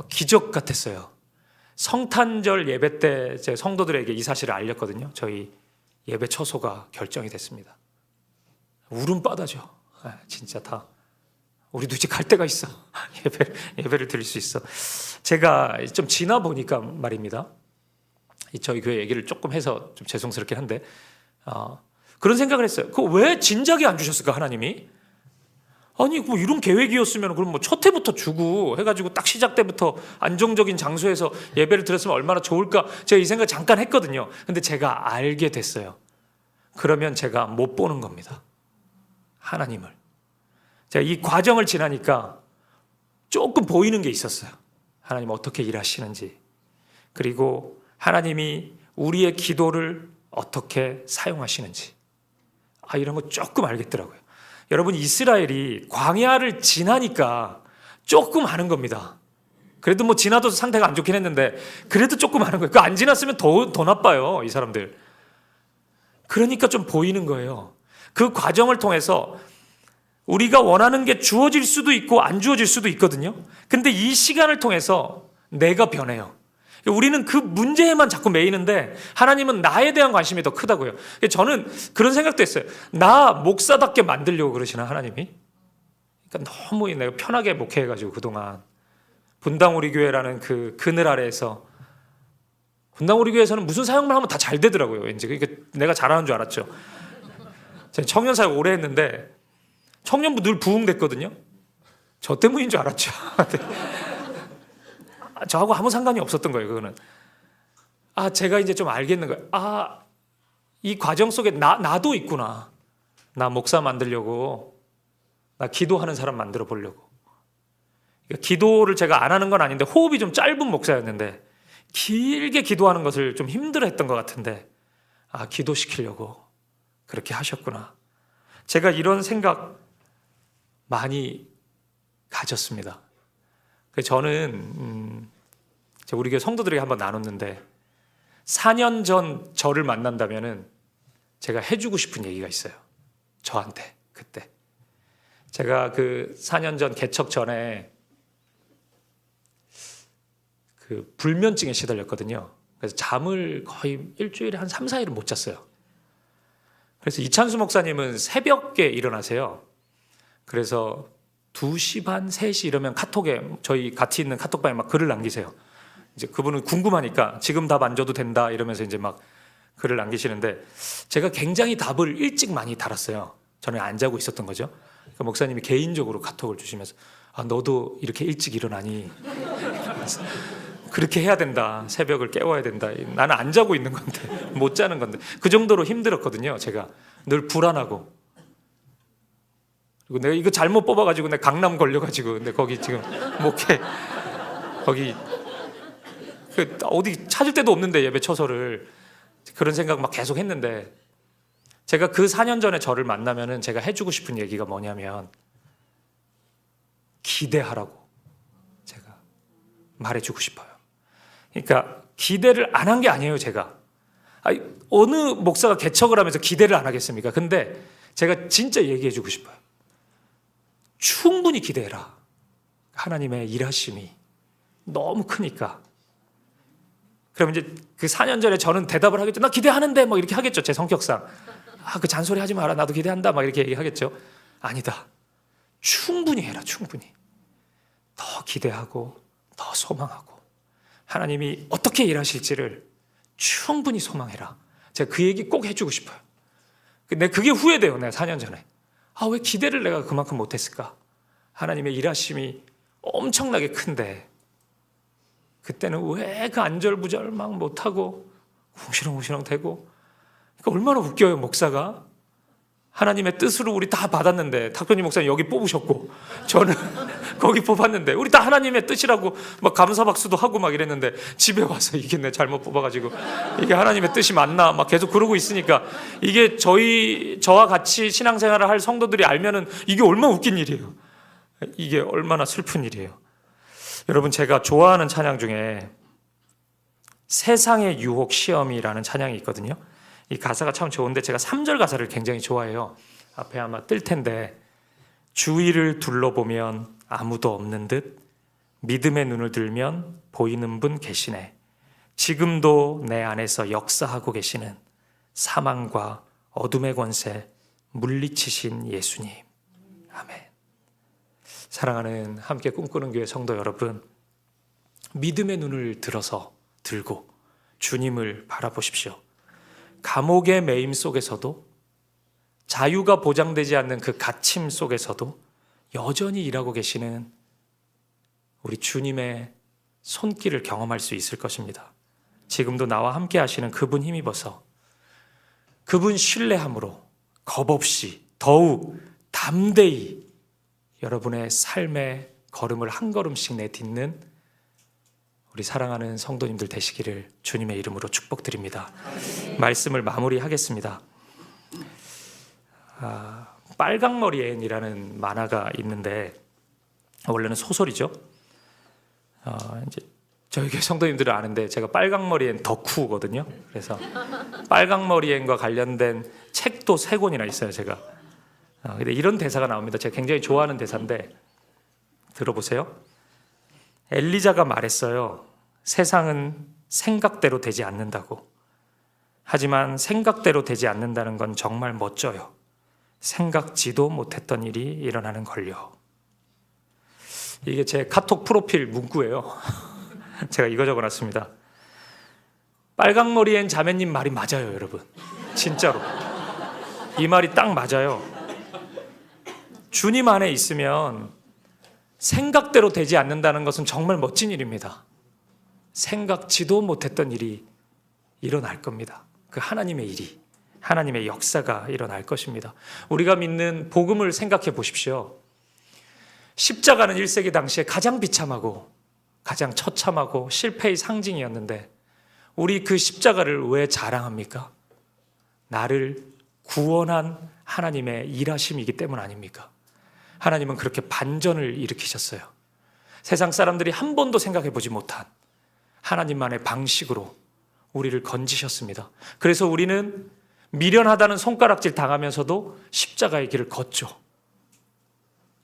기적 같았어요. 성탄절 예배 때 제 성도들에게 이 사실을 알렸거든요. 저희 예배 처소가 결정이 됐습니다. 울음바다죠. 진짜 다 우리도 이제 갈 데가 있어. 예배를 드릴 수 있어. 제가 좀 지나 보니까 말입니다. 저희 교회 얘기를 조금 해서 좀 죄송스럽긴 한데 그런 생각을 했어요. 왜 진작에 안 주셨을까, 하나님이? 아니 뭐 이런 계획이었으면 그럼 뭐 첫 해부터 주고 해가지고 딱 시작 때부터 안정적인 장소에서 예배를 드렸으면 얼마나 좋을까. 제가 이 생각 잠깐 했거든요. 근데 제가 알게 됐어요. 그러면 제가 못 보는 겁니다. 하나님을. 제가 이 과정을 지나니까 조금 보이는 게 있었어요. 하나님 어떻게 일하시는지. 그리고 하나님이 우리의 기도를 어떻게 사용하시는지 이런 거 조금 알겠더라고요. 여러분, 이스라엘이 광야를 지나니까 조금 아는 겁니다. 그래도 뭐 지나도 상태가 안 좋긴 했는데 그래도 조금 아는 거예요. 그 안 지났으면 더 나빠요, 이 사람들. 그러니까 좀 보이는 거예요. 그 과정을 통해서 우리가 원하는 게 주어질 수도 있고 안 주어질 수도 있거든요. 근데 이 시간을 통해서 내가 변해요. 우리는 그 문제에만 자꾸 매이는데 하나님은 나에 대한 관심이 더 크다고요. 저는 그런 생각도 했어요. 나 목사답게 만들려고 그러시나, 하나님이? 그러니까 너무 내가 편하게 목회해가지고 그동안 분당 우리 교회라는 그 그늘 아래에서, 분당 우리 교회에서는 무슨 사역만 하면 다 잘 되더라고요. 왠지 그러니까 내가 잘하는 줄 알았죠. 제가 청년 사역 오래 했는데 청년부 늘 부흥됐거든요. 저 때문인 줄 알았죠. 저하고 아무 상관이 없었던 거예요. 그거는 제가 이제 좀 알겠는 거예요. 이 과정 속에 나도 있구나. 나 목사 만들려고, 나 기도하는 사람 만들어 보려고. 그러니까 기도를 제가 안 하는 건 아닌데 호흡이 좀 짧은 목사였는데 길게 기도하는 것을 좀 힘들어했던 것 같은데 기도시키려고 그렇게 하셨구나. 제가 이런 생각 많이 가졌습니다. 저는 우리 교회 성도들에게 한번 나눴는데 4년 전 저를 만난다면은 제가 해주고 싶은 얘기가 있어요. 저한테 그때 제가 그 4년 전 개척 전에 그 불면증에 시달렸거든요. 그래서 잠을 거의 일주일에 한 3, 4일은 못 잤어요. 그래서 이찬수 목사님은 새벽에 일어나세요. 그래서 2시 반, 3시 이러면 카톡에, 저희 같이 있는 카톡방에 막 글을 남기세요. 이제 그분은 궁금하니까 지금 답 안 줘도 된다 이러면서 이제 막 글을 남기시는데 제가 굉장히 답을 일찍 많이 달았어요. 저는 안 자고 있었던 거죠. 그러니까 목사님이 개인적으로 카톡을 주시면서 너도 이렇게 일찍 일어나니? 그렇게 해야 된다. 새벽을 깨워야 된다. 나는 안 자고 있는 건데, 못 자는 건데. 그 정도로 힘들었거든요. 제가 늘 불안하고. 그리고 내가 이거 잘못 뽑아가지고 내가 강남 걸려가지고 근데 거기 지금 목회 거기 어디 찾을 데도 없는데 예배 처소를 그런 생각 막 계속 했는데 제가 그 4년 전에 저를 만나면은 제가 해주고 싶은 얘기가 뭐냐면 기대하라고 제가 말해주고 싶어요. 그러니까 기대를 안 한 게 아니에요. 제가 어느 목사가 개척을 하면서 기대를 안 하겠습니까? 근데 제가 진짜 얘기해주고 싶어요. 충분히 기대해라. 하나님의 일하심이 너무 크니까. 그럼 이제 그 4년 전에 저는 대답을 하겠죠. 나 기대하는데 뭐 이렇게 하겠죠. 제 성격상. 그 잔소리 하지 마라. 나도 기대한다. 막 이렇게 얘기하겠죠. 아니다. 충분히 해라. 충분히. 더 기대하고 더 소망하고 하나님이 어떻게 일하실지를 충분히 소망해라. 제가 그 얘기 꼭 해주고 싶어요. 근데 그게 후회돼요. 내가 4년 전에. 왜 기대를 내가 그만큼 못했을까? 하나님의 일하심이 엄청나게 큰데 그때는 왜 그 안절부절 막 못하고 웅시렁웅시렁 되고. 그러니까 얼마나 웃겨요. 목사가 하나님의 뜻으로 우리 다 받았는데 탁표님 목사님 여기 뽑으셨고 저는 거기 뽑았는데 우리 다 하나님의 뜻이라고 막 감사박수도 하고 막 이랬는데 집에 와서 이게 내 잘못 뽑아가지고 이게 하나님의 뜻이 맞나 막 계속 그러고 있으니까 이게 저와 같이 신앙생활을 할 성도들이 알면은 이게 얼마나 웃긴 일이에요. 이게 얼마나 슬픈 일이에요. 여러분, 제가 좋아하는 찬양 중에 세상의 유혹 시험이라는 찬양이 있거든요. 이 가사가 참 좋은데 제가 3절 가사를 굉장히 좋아해요. 앞에 아마 뜰 텐데 주위를 둘러보면 아무도 없는 듯 믿음의 눈을 들면 보이는 분 계시네. 지금도 내 안에서 역사하고 계시는 사망과 어둠의 권세 물리치신 예수님. 아멘. 사랑하는 함께 꿈꾸는 교회 성도 여러분, 믿음의 눈을 들고 주님을 바라보십시오. 감옥의 매임 속에서도 자유가 보장되지 않는 그 갇힘 속에서도 여전히 일하고 계시는 우리 주님의 손길을 경험할 수 있을 것입니다. 지금도 나와 함께 하시는 그분 힘입어서 그분 신뢰함으로 겁없이 더욱 담대히 여러분의 삶의 걸음을 한 걸음씩 내딛는 우리 사랑하는 성도님들 되시기를 주님의 이름으로 축복드립니다. 말씀을 마무리하겠습니다. 빨강머리 앤이라는 만화가 있는데 원래는 소설이죠. 이제 저희 교회 성도님들은 아는데 제가 빨강머리 앤 덕후거든요. 그래서 빨강머리 앤과 관련된 책도 3권이나 있어요, 제가. 근데 이런 대사가 나옵니다. 제가 굉장히 좋아하는 대사인데 들어보세요. 엘리자가 말했어요. 세상은 생각대로 되지 않는다고. 하지만 생각대로 되지 않는다는 건 정말 멋져요. 생각지도 못했던 일이 일어나는 걸요. 이게 제 카톡 프로필 문구예요. 제가 이거 적어놨습니다. 빨강머리엔 자매님 말이 맞아요, 여러분. 진짜로 이 말이 딱 맞아요. 주님 안에 있으면 생각대로 되지 않는다는 것은 정말 멋진 일입니다. 생각지도 못했던 일이 일어날 겁니다. 그 하나님의 일이, 하나님의 역사가 일어날 것입니다. 우리가 믿는 복음을 생각해 보십시오. 십자가는 1세기 당시에 가장 비참하고 가장 처참하고 실패의 상징이었는데 우리 그 십자가를 왜 자랑합니까? 나를 구원한 하나님의 일하심이기 때문 아닙니까? 하나님은 그렇게 반전을 일으키셨어요. 세상 사람들이 한 번도 생각해 보지 못한 하나님만의 방식으로 우리를 건지셨습니다. 그래서 우리는 미련하다는 손가락질 당하면서도 십자가의 길을 걷죠.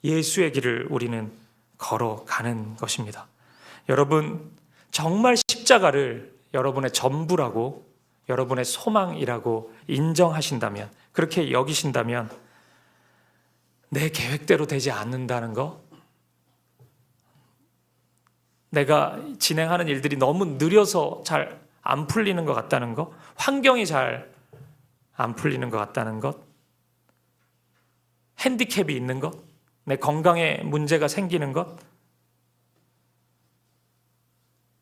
예수의 길을 우리는 걸어가는 것입니다. 여러분, 정말 십자가를 여러분의 전부라고, 여러분의 소망이라고 인정하신다면, 그렇게 여기신다면 내 계획대로 되지 않는다는 거, 내가 진행하는 일들이 너무 느려서 잘 안 풀리는 것 같다는 거, 환경이 잘 안 풀리는 것 같다는 것, 핸디캡이 있는 것, 내 건강에 문제가 생기는 것.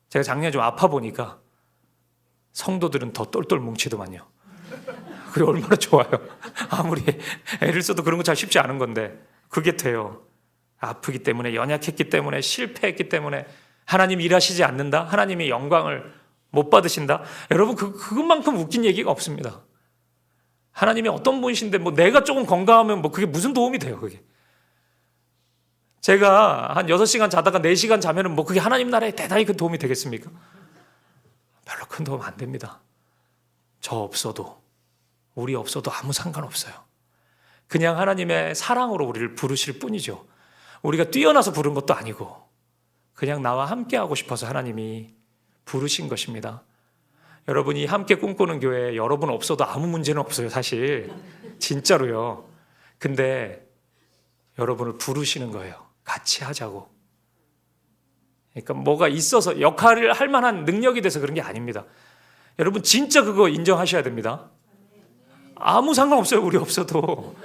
제가 작년에 좀 아파 보니까 성도들은 더 똘똘 뭉치더만요. 그게 얼마나 좋아요. 아무리 애를 써도 그런 거 잘 쉽지 않은 건데 그게 돼요. 아프기 때문에, 연약했기 때문에, 실패했기 때문에 하나님 일하시지 않는다? 하나님이 영광을 못 받으신다? 여러분, 그것만큼 웃긴 얘기가 없습니다. 하나님이 어떤 분이신데 뭐 내가 조금 건강하면 뭐 그게 무슨 도움이 돼요, 그게. 제가 한 6시간 자다가 4시간 자면은 뭐 그게 하나님 나라에 대단히 큰 도움이 되겠습니까? 별로 큰 도움 안 됩니다. 저 없어도, 우리 없어도 아무 상관없어요. 그냥 하나님의 사랑으로 우리를 부르실 뿐이죠. 우리가 뛰어나서 부른 것도 아니고 그냥 나와 함께 하고 싶어서 하나님이 부르신 것입니다. 여러분이 함께 꿈꾸는 교회에 여러분 없어도 아무 문제는 없어요, 사실. 진짜로요. 근데 여러분을 부르시는 거예요. 같이 하자고. 그러니까 뭐가 있어서 역할을 할 만한 능력이 돼서 그런 게 아닙니다. 여러분 진짜 그거 인정하셔야 됩니다. 아무 상관없어요, 우리 없어도.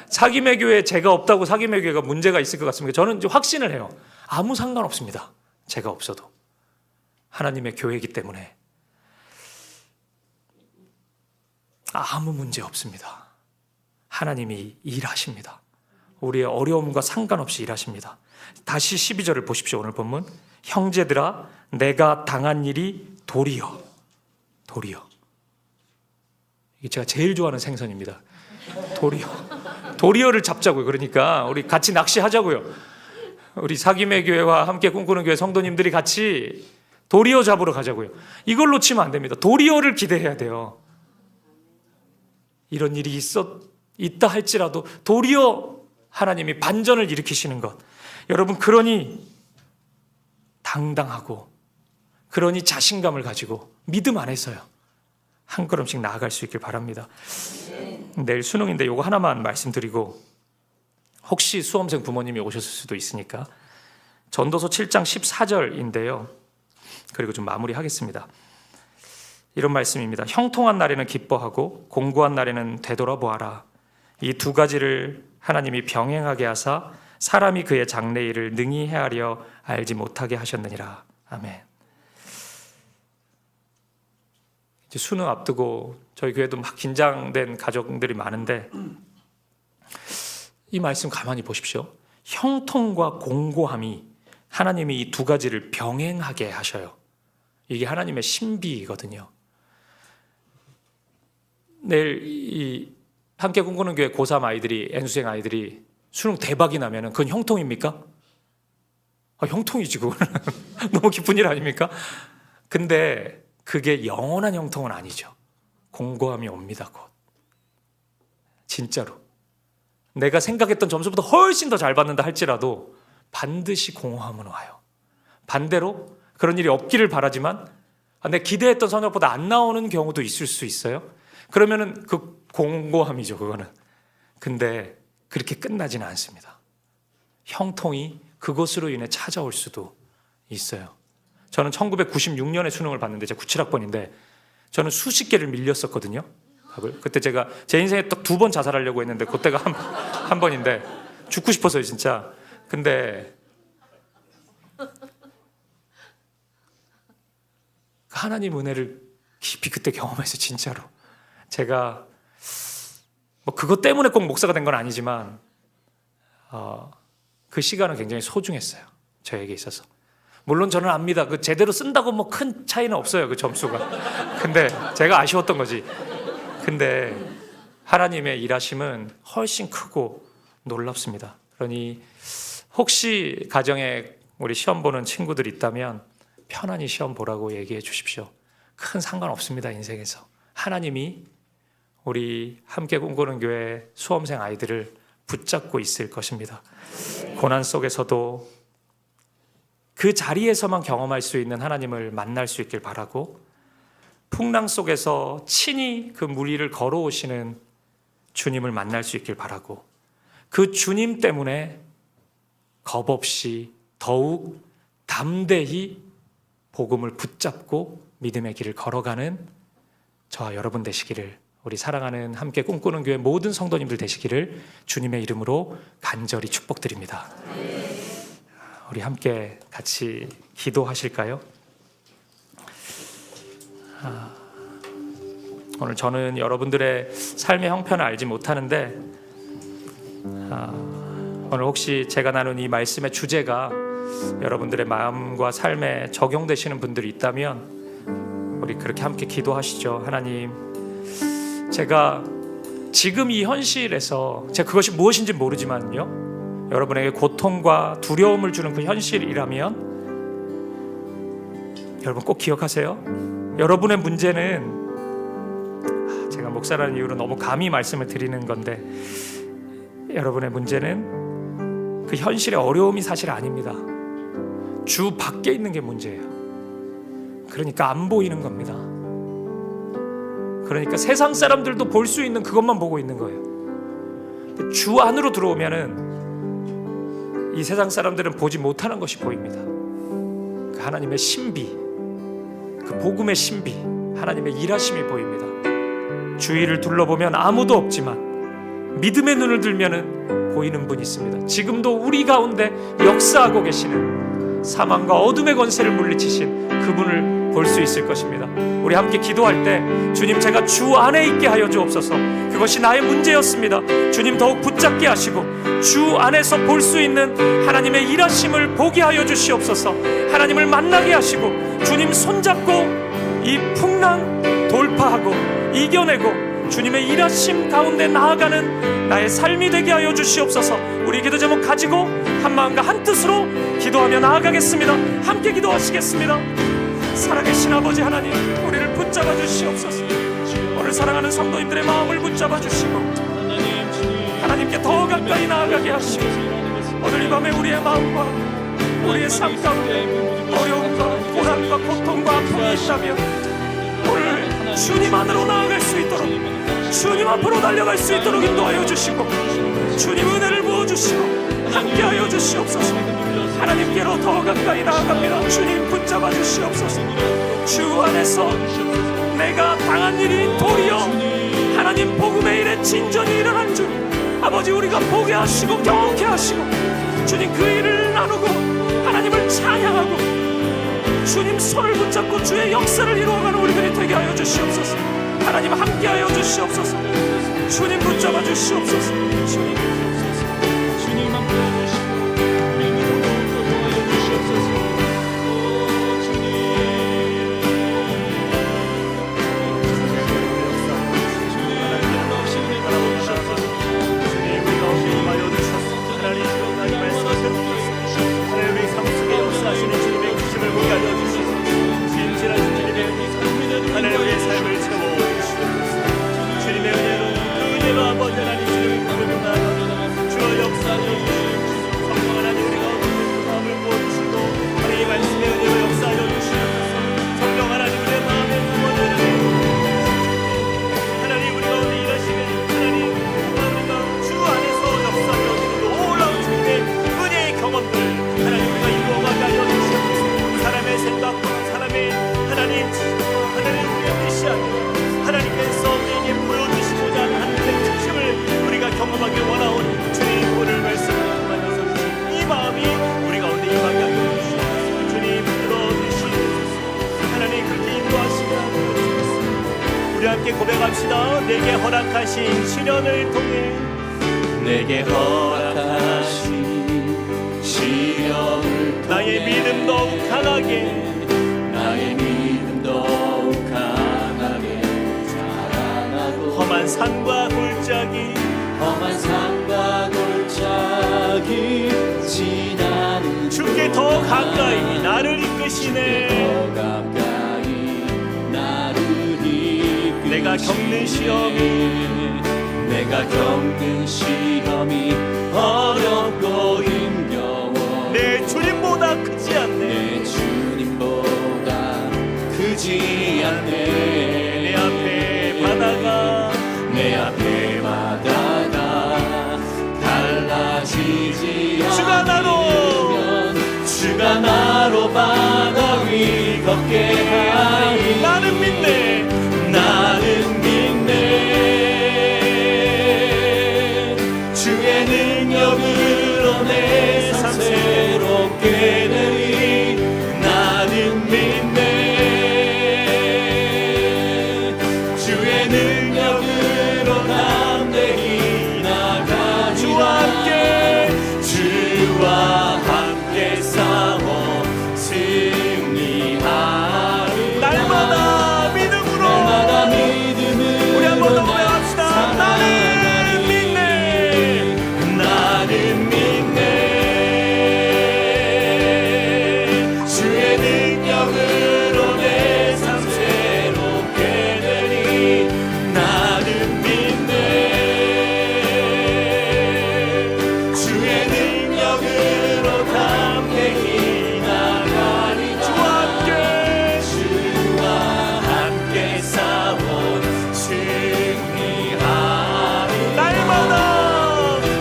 사김의 교회에 제가 없다고 사김의 교회가 문제가 있을 것 같습니까? 저는 이제 확신을 해요. 아무 상관없습니다. 제가 없어도. 하나님의 교회이기 때문에 아무 문제 없습니다. 하나님이 일하십니다. 우리의 어려움과 상관없이 일하십니다. 다시 12절을 보십시오. 오늘 본문. 형제들아, 내가 당한 일이 도리여. 도리여. 이게 제가 제일 좋아하는 생선입니다. 도리여. 도리어를 잡자고요. 그러니까 우리 같이 낚시하자고요. 우리 사김의 교회와 함께 꿈꾸는 교회 성도님들이 같이 도리어 잡으러 가자고요. 이걸 놓치면 안 됩니다. 도리어를 기대해야 돼요. 이런 일이 있다 할지라도 도리어 하나님이 반전을 일으키시는 것. 여러분, 그러니 당당하고, 그러니 자신감을 가지고 믿음 안에서요 한 걸음씩 나아갈 수 있길 바랍니다. 내일 수능인데 이거 하나만 말씀드리고, 혹시 수험생 부모님이 오셨을 수도 있으니까 전도서 7장 14절인데요 그리고 좀 마무리하겠습니다. 이런 말씀입니다. 형통한 날에는 기뻐하고 공고한 날에는 되돌아보아라. 이 두 가지를 하나님이 병행하게 하사 사람이 그의 장래일을 능히 헤아려 알지 못하게 하셨느니라. 아멘. 이제 수능 앞두고 저희 교회도 막 긴장된 가정들이 많은데 이 말씀 가만히 보십시오. 형통과 공고함이 하나님이 이 두 가지를 병행하게 하셔요. 이게 하나님의 신비이거든요. 내일 이 함께 꿈꾸는 교회 고3 아이들이, N수생 아이들이 수능 대박이 나면은 그건 형통입니까? 형통이지 그거는. 너무 기쁜 일 아닙니까? 근데 그게 영원한 형통은 아니죠. 공고함이 옵니다, 곧. 진짜로. 내가 생각했던 점수보다 훨씬 더 잘 받는다 할지라도 반드시 공허함은 와요. 반대로 그런 일이 없기를 바라지만 내 기대했던 성적보다 안 나오는 경우도 있을 수 있어요. 그러면은 그 공고함이죠, 그거는. 근데 그렇게 끝나지는 않습니다. 형통이 그것으로 인해 찾아올 수도 있어요. 저는 1996년에 수능을 봤는데 제가 97학번인데 저는 수십 개를 밀렸었거든요. 그때 제가 제 인생에 딱 2번 자살하려고 했는데 그때가 한 번인데 죽고 싶어서요, 진짜. 근데 하나님 은혜를 깊이 그때 경험해서 진짜로 제가 뭐 그것 때문에 꼭 목사가 된 건 아니지만 그 시간은 굉장히 소중했어요, 저에게 있어서. 물론 저는 압니다. 그 제대로 쓴다고 뭐 큰 차이는 없어요, 그 점수가. 근데 제가 아쉬웠던 거지. 근데 하나님의 일하심은 훨씬 크고 놀랍습니다. 그러니 혹시 가정에 우리 시험 보는 친구들 있다면 편안히 시험 보라고 얘기해 주십시오. 큰 상관없습니다, 인생에서. 하나님이 우리 함께 꿈꾸는 교회 수험생 아이들을 붙잡고 있을 것입니다. 고난 속에서도 그 자리에서만 경험할 수 있는 하나님을 만날 수 있길 바라고, 풍랑 속에서 친히 그 물 위를 걸어오시는 주님을 만날 수 있길 바라고, 그 주님 때문에 겁없이 더욱 담대히 복음을 붙잡고 믿음의 길을 걸어가는 저와 여러분 되시기를, 우리 사랑하는 함께 꿈꾸는 교회 모든 성도님들 되시기를 주님의 이름으로 간절히 축복드립니다. 우리 함께 같이 기도하실까요? 오늘 저는 여러분들의 삶의 형편을 알지 못하는데 오늘 혹시 제가 나눈 이 말씀의 주제가 여러분들의 마음과 삶에 적용되시는 분들이 있다면 우리 그렇게 함께 기도하시죠. 하나님, 제가 지금 이 현실에서 제가 그것이 무엇인지 모르지만요, 여러분에게 고통과 두려움을 주는 그 현실이라면 여러분 꼭 기억하세요. 여러분의 문제는, 제가 목사라는 이유로 너무 감히 말씀을 드리는 건데, 여러분의 문제는 그 현실의 어려움이 사실 아닙니다. 주 밖에 있는 게 문제예요. 그러니까 안 보이는 겁니다. 그러니까 세상 사람들도 볼 수 있는 그것만 보고 있는 거예요. 주 안으로 들어오면은 이 세상 사람들은 보지 못하는 것이 보입니다. 그 하나님의 신비, 그 복음의 신비, 하나님의 일하심이 보입니다. 주위를 둘러보면 아무도 없지만 믿음의 눈을 들면은 보이는 분이 있습니다. 지금도 우리 가운데 역사하고 계시는, 사망과 어둠의 권세를 물리치신 그분을 볼 수 있을 것입니다. 우리 함께 기도할 때, 주님, 제가 주 안에 있게 하여 주옵소서. 그것이 나의 문제였습니다. 주님, 더욱 붙잡게 하시고 주 안에서 볼 수 있는 하나님의 일하심을 보게 하여 주시옵소서. 하나님을 만나게 하시고 주님 손잡고 이 풍랑 돌파하고 이겨내고 주님의 일하심 가운데 나아가는 나의 삶이 되게 하여 주시옵소서. 우리 기도 제목 가지고 한 마음과 한 뜻으로 기도하며 나아가겠습니다. 함께 기도하시겠습니다. 살아계신 아버지 하나님, 우리를 붙잡아 주시옵소서. 오늘 사랑하는 성도님들의 마음을 붙잡아 주시고 하나님께 더 가까이 나아가게 하시고, 오늘 이 밤에 우리의 마음과 우리의 삶 가운데 어려움과 고난과 고통과 아픔이 있다면 오늘 주님 안으로 나아갈 수 있도록, 주님 앞으로 달려갈 수 있도록 인도하여 주시고 주님 은혜를 부어주시고 함께하여 주시옵소서. 하나님께로 더 가까이 나아갑니다. 주님 붙잡아 주시옵소서. 주 안에서 내가 당한 일이 도리어 하나님 복음의 일에 진전이 일어난 줄 아버지 우리가 보게 하시고 경험케 하시고 주님 그 일을 나누고 하나님을 찬양하고 주님 손을 붙잡고 주의 역사를 이루어가는 우리들이 되게 하여 주시옵소서. 하나님 함께하여 주시옵소서. 주님 붙잡아 주시옵소서. 주님 함께하여 주시옵소서. 내게 허락하신 시련을 통해 내게 허락하신 시련을 통해 나의 믿음 더욱 강하게 나의 믿음 더욱 강하게 자라나고 험한 산과 골짜기 지나는 주께 더 가까이 나를 이끄시네. 더 가까이 나를 이끄시네. 내가 겪는 시험이 어렵고 힘겨워 내 주님보다 크지 않네. 내 주님보다 크지 않네. 내 앞에 바다가 달라지지 주가 나로 바다 위 걷게 하리. 나는 믿네. 주의 능력으로 내 삶 새롭게 되리. 나는 믿네. 주의 능력으로 담대히 나가리라. 주와 함께 싸워 승리하리. 날마다 믿음으로 우리 한 번 더 고백합시다. 나는 믿네. 주의 능력으로 내 삶 새롭게 되리. 나는 믿네. 주의 능력으로 담대히 나가리. 주와 함께 싸워 승리하리.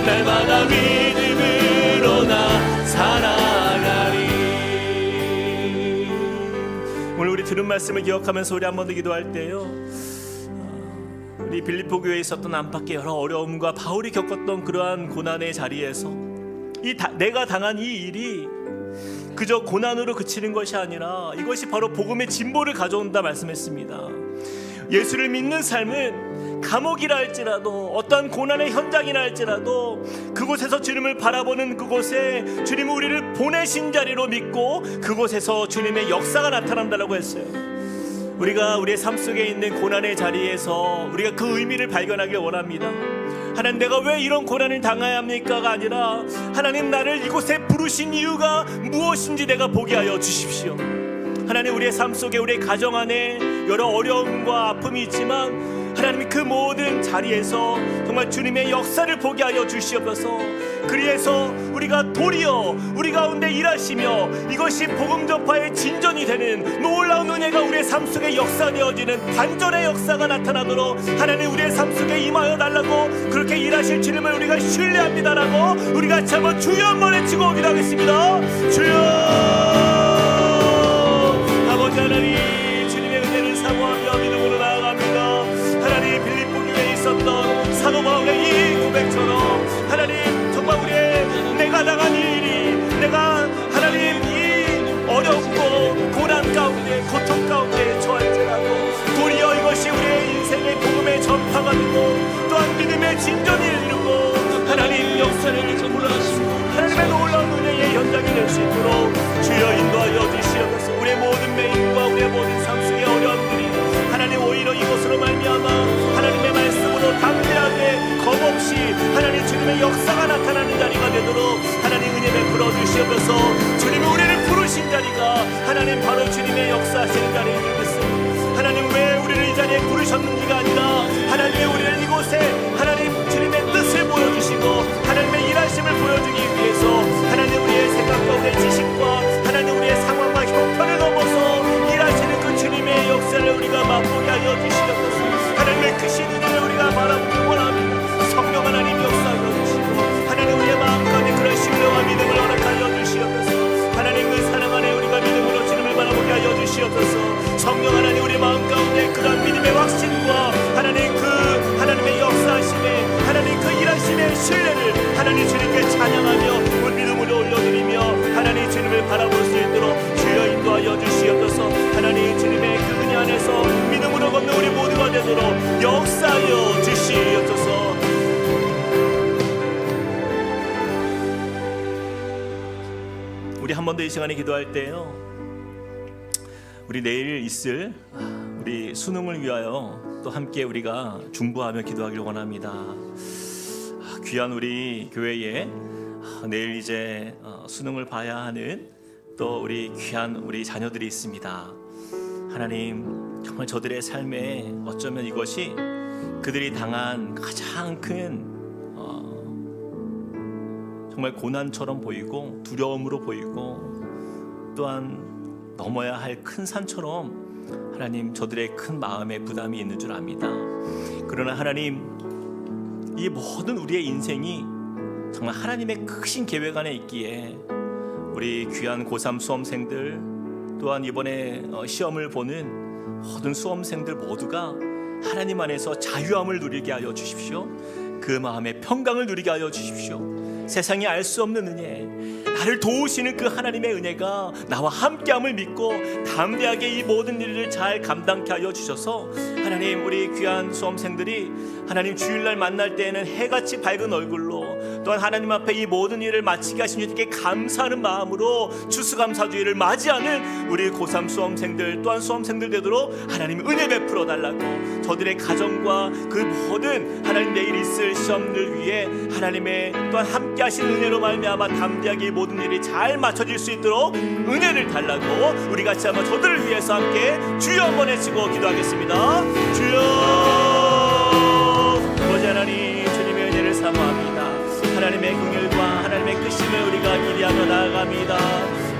날마다 믿음으로 나 살아가리. 오늘 우리 들은 말씀을 기억하면서 우리 한 번 더 기도할 때요, 우리 빌립보 교회에 있었던 안팎의 여러 어려움과 바울이 겪었던 그러한 고난의 자리에서 내가 당한 이 일이 그저 고난으로 그치는 것이 아니라 이것이 바로 복음의 진보를 가져온다 말씀했습니다. 예수를 믿는 삶은 감옥이라 할지라도 어떠한 고난의 현장이라 할지라도 그곳에서 주님을 바라보는 그곳에 주님은 우리를 보내신 자리로 믿고 그곳에서 주님의 역사가 나타난다고 했어요. 우리가 우리의 삶 속에 있는 고난의 자리에서 우리가 그 의미를 발견하길 원합니다. 하나님, 내가 왜 이런 고난을 당해야 합니까가 아니라 하나님, 나를 이곳에 부르신 이유가 무엇인지 내가 보게 하여 주십시오. 하나님, 우리의 삶 속에 우리의 가정 안에 여러 어려움과 아픔이 있지만 하나님이 그 모든 자리에서 정말 주님의 역사를 보게 하여 주시옵소서. 그리해서 우리가 도리어 우리 가운데 일하시며 이것이 복음 전파의 진전이 되는 놀라운 은혜가 우리의 삶 속에 역사되어지는 반전의 역사가 나타나도록 하나님 우리의 삶 속에 임하여 달라고, 그렇게 일하실 주님을 우리가 신뢰합니다라고 우리가 같이 한번 주여 한번 외치고 오기로 하겠습니다. 주여. 아버지 하나님, 주님의 은혜를 사모하며 믿음으로 나아갑니다. 하나님, 빌립보 교회에 있었던 사도 바울의 이 고백처럼 하나님, 정말 우리의 내가 당한 이 일이, 내가 하나님 이 어렵고 고난 가운데 고통 가운데 처할지라도 도리어 이것이 우리의 인생의 복음의 전파가 되고 또한 믿음의 진전을 이루고 하나님 역사를 몰라주시고 하나님의 놀라운 은혜의 현장이 될 수 있도록 주여 인도하여 주시옵소서. 우리의 모든 매임과 우리의 모든 삶 속의 어려움들이 하나님 오히려 이것으로 말미암아 하나님의 말씀으로 담대하게 겁없이 하나님 주님의 역사가 나타나는 자리가 되도록 하나님 은혜 베풀어 주시옵소서. 주님이 우리를 부르신 자리가 하나님 바로 주님의 역사하시는 자리인 줄 믿습니다. 하나님, 왜 우리를 이 자리에 부르셨는지가 아니라 하나님 왜 우리를 이곳에 하나님 주님의 뜻을 보여주시고 하나님의 일하심을 보여주기 위해서 하나님 우리의 생각과 우리의 지식과 하나님 우리의 상황과 형편을 넘어서 일하시는 그 주님의 역사를 우리가 맛보게 하여 주시옵소서. 하나님의 크신 은혜를 우리가 바라보기 원합니다. 성령 하나님 역사하여 주시고 하나님 우리의 마음 가운데 그런 신뢰와 믿음을 허락하여 주시옵소서. 하나님 그 사랑 안에 우리가 믿음으로 주님을 바라보게 하여 주시옵소서. 역사여 주시옵소서. 우리 한 번 더 이 시간에 기도할 때요, 우리 내일 있을 우리 수능을 위하여 또 함께 우리가 중보하며 기도하길 원합니다. 귀한 우리 교회에 내일 이제 수능을 봐야 하는 또 우리 귀한 우리 자녀들이 있습니다. 하나님, 정말 저들의 삶에 어쩌면 이것이 그들이 당한 가장 큰 정말 고난처럼 보이고 두려움으로 보이고 또한 넘어야 할 큰 산처럼 하나님 저들의 큰 마음에 부담이 있는 줄 압니다. 그러나 하나님, 이 모든 우리의 인생이 정말 하나님의 크신 계획 안에 있기에 우리 귀한 고3 수험생들 또한 이번에 시험을 보는 모든 수험생들 모두가 하나님 안에서 자유함을 누리게 하여 주십시오. 그 마음의 평강을 누리게 하여 주십시오. 세상이 알 수 없는 은혜, 나를 도우시는 그 하나님의 은혜가 나와 함께함을 믿고 담대하게 이 모든 일을 잘 감당케 하여 주셔서 하나님, 우리 귀한 수험생들이 하나님 주일날 만날 때에는 해같이 밝은 얼굴로 또한 하나님 앞에 이 모든 일을 마치게 하신 주님께 감사하는 마음으로 추수감사주의를 맞이하는 우리 고3 수험생들 또한 수험생들 되도록 하나님 은혜 베풀어 달라고, 저들의 가정과 그 모든 하나님 내일 있을 시험들 위해 하나님의 또한 함께 하신 은혜로 말미암아 담대하게 이 모든 일이 잘 맞춰질 수 있도록 은혜를 달라고 우리 같이 한번 저들을 위해서 함께 주여 한번 외치고 기도하겠습니다. 주여, 아버지 하나님, 주님의 은혜를 사모합니다. 하나님의 긍휼과 하나님의 크심을 우리가 기대하며 나아갑니다.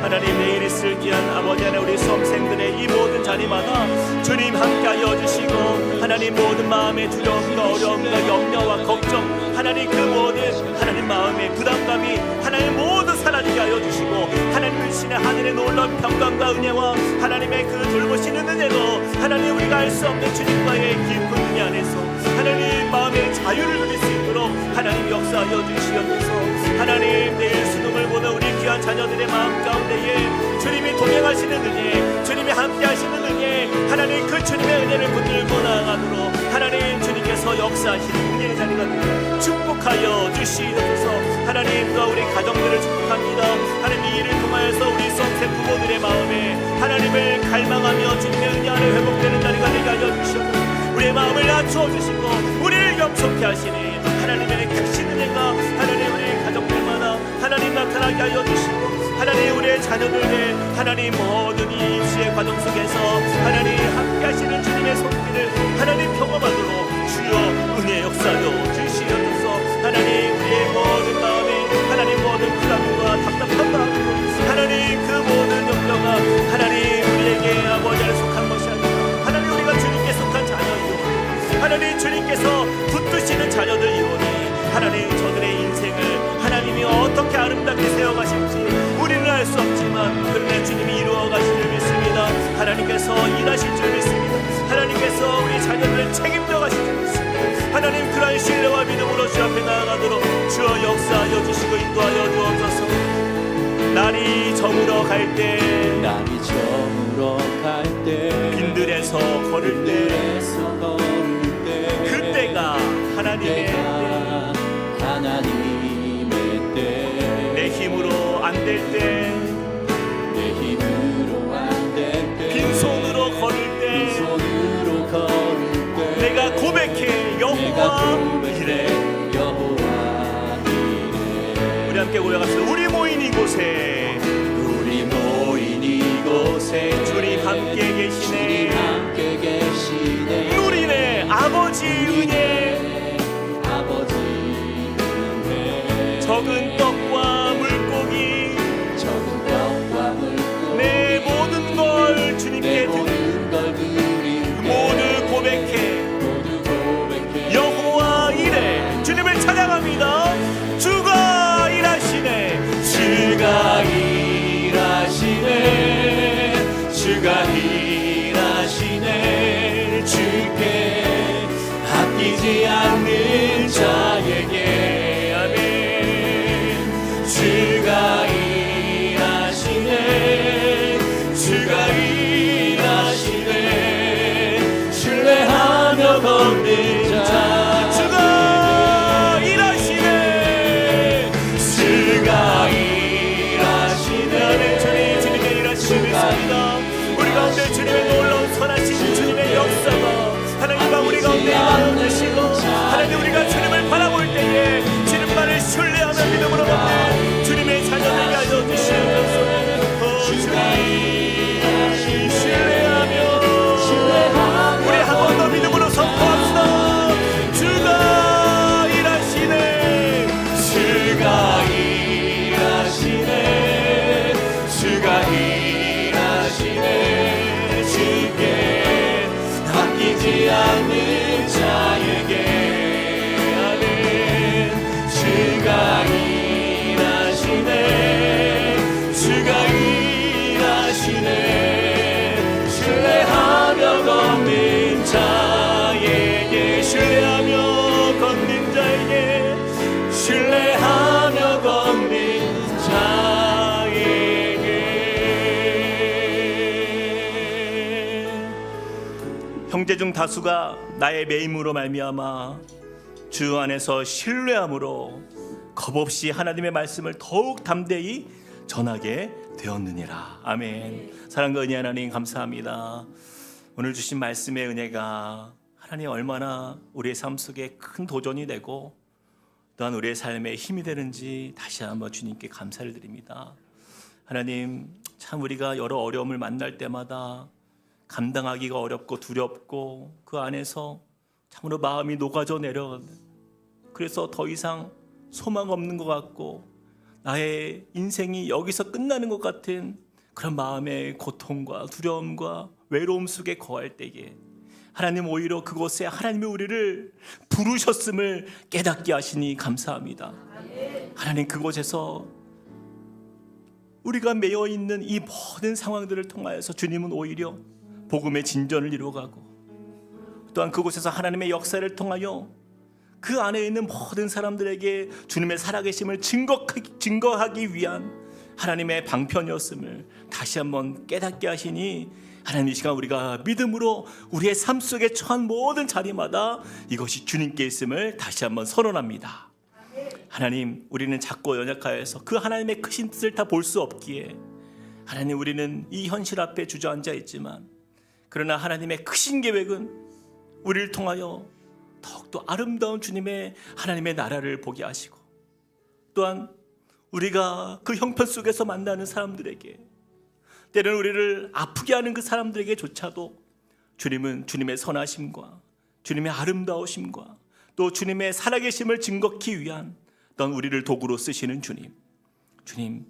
하나님, 내일 있을 귀한 아버지 하나님, 우리 수험생들의 이 모든 자리마다 주님 함께하여 주시고 하나님 모든 마음의 두려움과 어려움과 염려와 걱정, 하나님 그 모든 하나님 마음의 부담감이 하나님 모두 사라지게 하여 주시고 하나님 신의 하늘의 놀라운 평강과 은혜와 하나님의 그 돌보시는 은혜로 하나님 우리가 알 수 없는 주님과의 깊은 은혜 안에서 하나님 마음의 자유를 누릴 수 있도록 하나님 역사하여 주시옵소서. 하나님, 내일 수능을 보는 우리 귀한 자녀들의 마음 가운데에 주님이 동행하시는 은혜, 주님이 함께 하시는 은혜, 하나님 그 주님의 은혜를 붙들고 나아가도록 하나님 주님께서 역사하시는 은혜의 자리가 되어 축복하여 주시옵소서. 하나님, 또 우리 가정들을 축복합니다. 하나님, 이 일을 통하여서 우리 수험생 부모들의 마음에 하나님을 갈망하며 주님의 은혜 안에 회복되는 자리가 되게 하여 주시옵소서. 우리의 마음을 낮추어 주시고 우리를 영속케 하시니 하나님의 크신 은혜가 하나님 우리 가정들마다 하나님 나타나게 하여 주시고 하나님 우리의 자녀들의 하나님 모든 이 입시의 과정 속에서 하나님 함께 하시는 주님의 손길을 하나님 경험하도록 주여 은혜 역사여 주시옵소서. 하나님, 우리의 모든 마음에 하나님 모든 부담과 답답한 마음으로 하나님 그 모든 염려가 하나님 우리에게 아버지를 속한 것이 아니라 하나님 우리가 주님께 속한 자녀이오니 하나님 주님께서 붙드시는 자녀들이오니 하나님 저들의 인생을 하나님이 어떻게 아름답게 세워가실지 우리는 알 수 없지만 그러나 주님이 이루어 가실 줄 믿습니다. 하나님께서 일하실 줄 믿습니다. 하나님께서 우리 자녀들을 책임져 가실 줄 믿습니다. 하나님, 그러한 신뢰와 믿음으로 주 앞에 나아가도록 주어 역사하여 주시고 인도하여 주옵소서. 날이 저물어 갈 때 빈들에서 걸을 때 그때가 하나님의 때, 내 힘으로 안 될 때, 빈손으로 걸을 때 내가 고백해 여호와 이래. 우리 함께 고백합시다. 우리 모인 이곳에 주님 함께 계시네. 누리네 아버지 은혜. 적은 떡과 물고기 내 모든 걸 주님께 드리고 모두 고백해 여호와 이래. 주님을 찬양합니다. 주가 일하시네. 주가 일하시네. 주께 아끼지 않는 자에게 아멘. 주가 일하시네. 신뢰하며 형제 중 다수가 나의 매임으로 말미암아 주 안에서 신뢰함으로 겁없이 하나님의 말씀을 더욱 담대히 전하게 되었느니라. 아멘. 사랑과 은혜 하나님 감사합니다. 오늘 주신 말씀의 은혜가 하나님 얼마나 우리의 삶 속에 큰 도전이 되고 또한 우리의 삶에 힘이 되는지 다시 한번 주님께 감사를 드립니다. 하나님, 참 우리가 여러 어려움을 만날 때마다 감당하기가 어렵고 두렵고 그 안에서 참으로 마음이 녹아져 내려가는, 그래서 더 이상 소망 없는 것 같고 나의 인생이 여기서 끝나는 것 같은 그런 마음의 고통과 두려움과 외로움 속에 거할 때에 하나님 오히려 그곳에 하나님이 우리를 부르셨음을 깨닫게 하시니 감사합니다. 하나님, 그곳에서 우리가 매여 있는 이 모든 상황들을 통하여서 주님은 오히려 복음의 진전을 이루어가고 또한 그곳에서 하나님의 역사를 통하여 그 안에 있는 모든 사람들에게 주님의 살아계심을 증거하기 위한 하나님의 방편이었음을 다시 한번 깨닫게 하시니 하나님, 이 시간 우리가 믿음으로 우리의 삶 속에 처한 모든 자리마다 이것이 주님께 있음을 다시 한번 선언합니다. 하나님, 우리는 작고 연약하여서 그 하나님의 크신 뜻을 다 볼 수 없기에 하나님, 우리는 이 현실 앞에 주저앉아 있지만 그러나 하나님의 크신 계획은 우리를 통하여 더욱더 아름다운 주님의 하나님의 나라를 보게 하시고 또한 우리가 그 형편 속에서 만나는 사람들에게, 때로는 우리를 아프게 하는 그 사람들에게조차도 주님은 주님의 선하심과 주님의 아름다우심과 또 주님의 살아계심을 증거하기 위한 어떤 우리를 도구로 쓰시는 주님,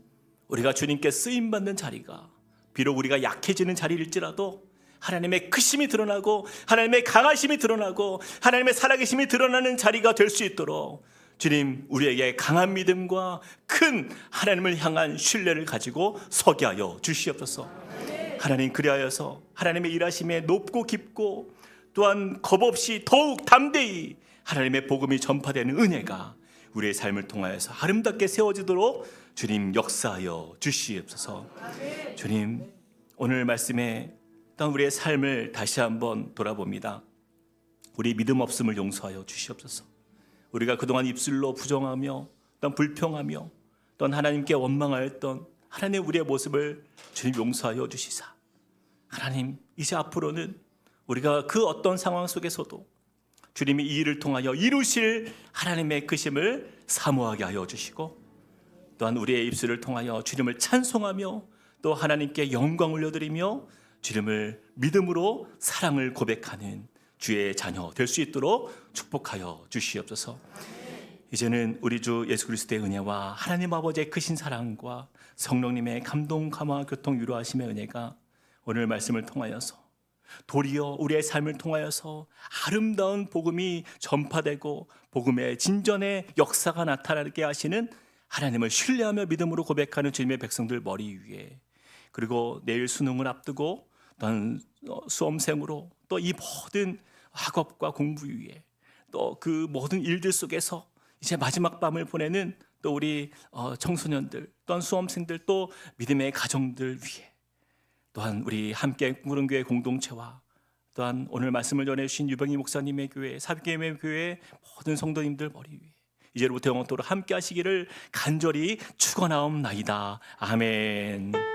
우리가 주님께 쓰임받는 자리가 비록 우리가 약해지는 자리일지라도 하나님의 크심이 드러나고 하나님의 강하심이 드러나고 하나님의 살아계심이 드러나는 자리가 될 수 있도록 주님, 우리에게 강한 믿음과 큰 하나님을 향한 신뢰를 가지고 서게 하여 주시옵소서. 하나님, 그리하여서 하나님의 일하심에 높고 깊고 또한 겁없이 더욱 담대히 하나님의 복음이 전파되는 은혜가 우리의 삶을 통하여서 아름답게 세워지도록 주님 역사하여 주시옵소서. 주님, 오늘 말씀에 또한 우리의 삶을 다시 한번 돌아봅니다. 우리 믿음 없음을 용서하여 주시옵소서. 우리가 그동안 입술로 부정하며 또한 불평하며 또한 하나님께 원망하였던 하나님의 우리의 모습을 주님 용서하여 주시사, 하나님, 이제 앞으로는 우리가 그 어떤 상황 속에서도 주님이 이 일을 통하여 이루실 하나님의 크심을 사모하게 하여 주시고 또한 우리의 입술을 통하여 주님을 찬송하며 또 하나님께 영광 올려드리며 주님을 믿음으로 사랑을 고백하는 주의 자녀 될 수 있도록 축복하여 주시옵소서. 이제는 우리 주 예수 그리스도의 은혜와 하나님 아버지의 크신 사랑과 성령님의 감동, 감화, 교통, 위로하심의 은혜가 오늘 말씀을 통하여서 도리어 우리의 삶을 통하여서 아름다운 복음이 전파되고 복음의 진전의 역사가 나타나게 하시는 하나님을 신뢰하며 믿음으로 고백하는 주님의 백성들 머리 위에, 그리고 내일 수능을 앞두고 또한 수험생으로 또 이 모든 학업과 공부 위에 또 그 모든 일들 속에서 이제 마지막 밤을 보내는 또 우리 청소년들 또한 수험생들 또 믿음의 가정들 위에, 또한 우리 함께 꿈꾸는 교회 공동체와 또한 오늘 말씀을 전해주신 유병희 목사님의 교회, 사비게임의 교회 모든 성도님들 머리 위에 이제로부터 영원토록 함께 하시기를 간절히 축원하옵나이다. 아멘.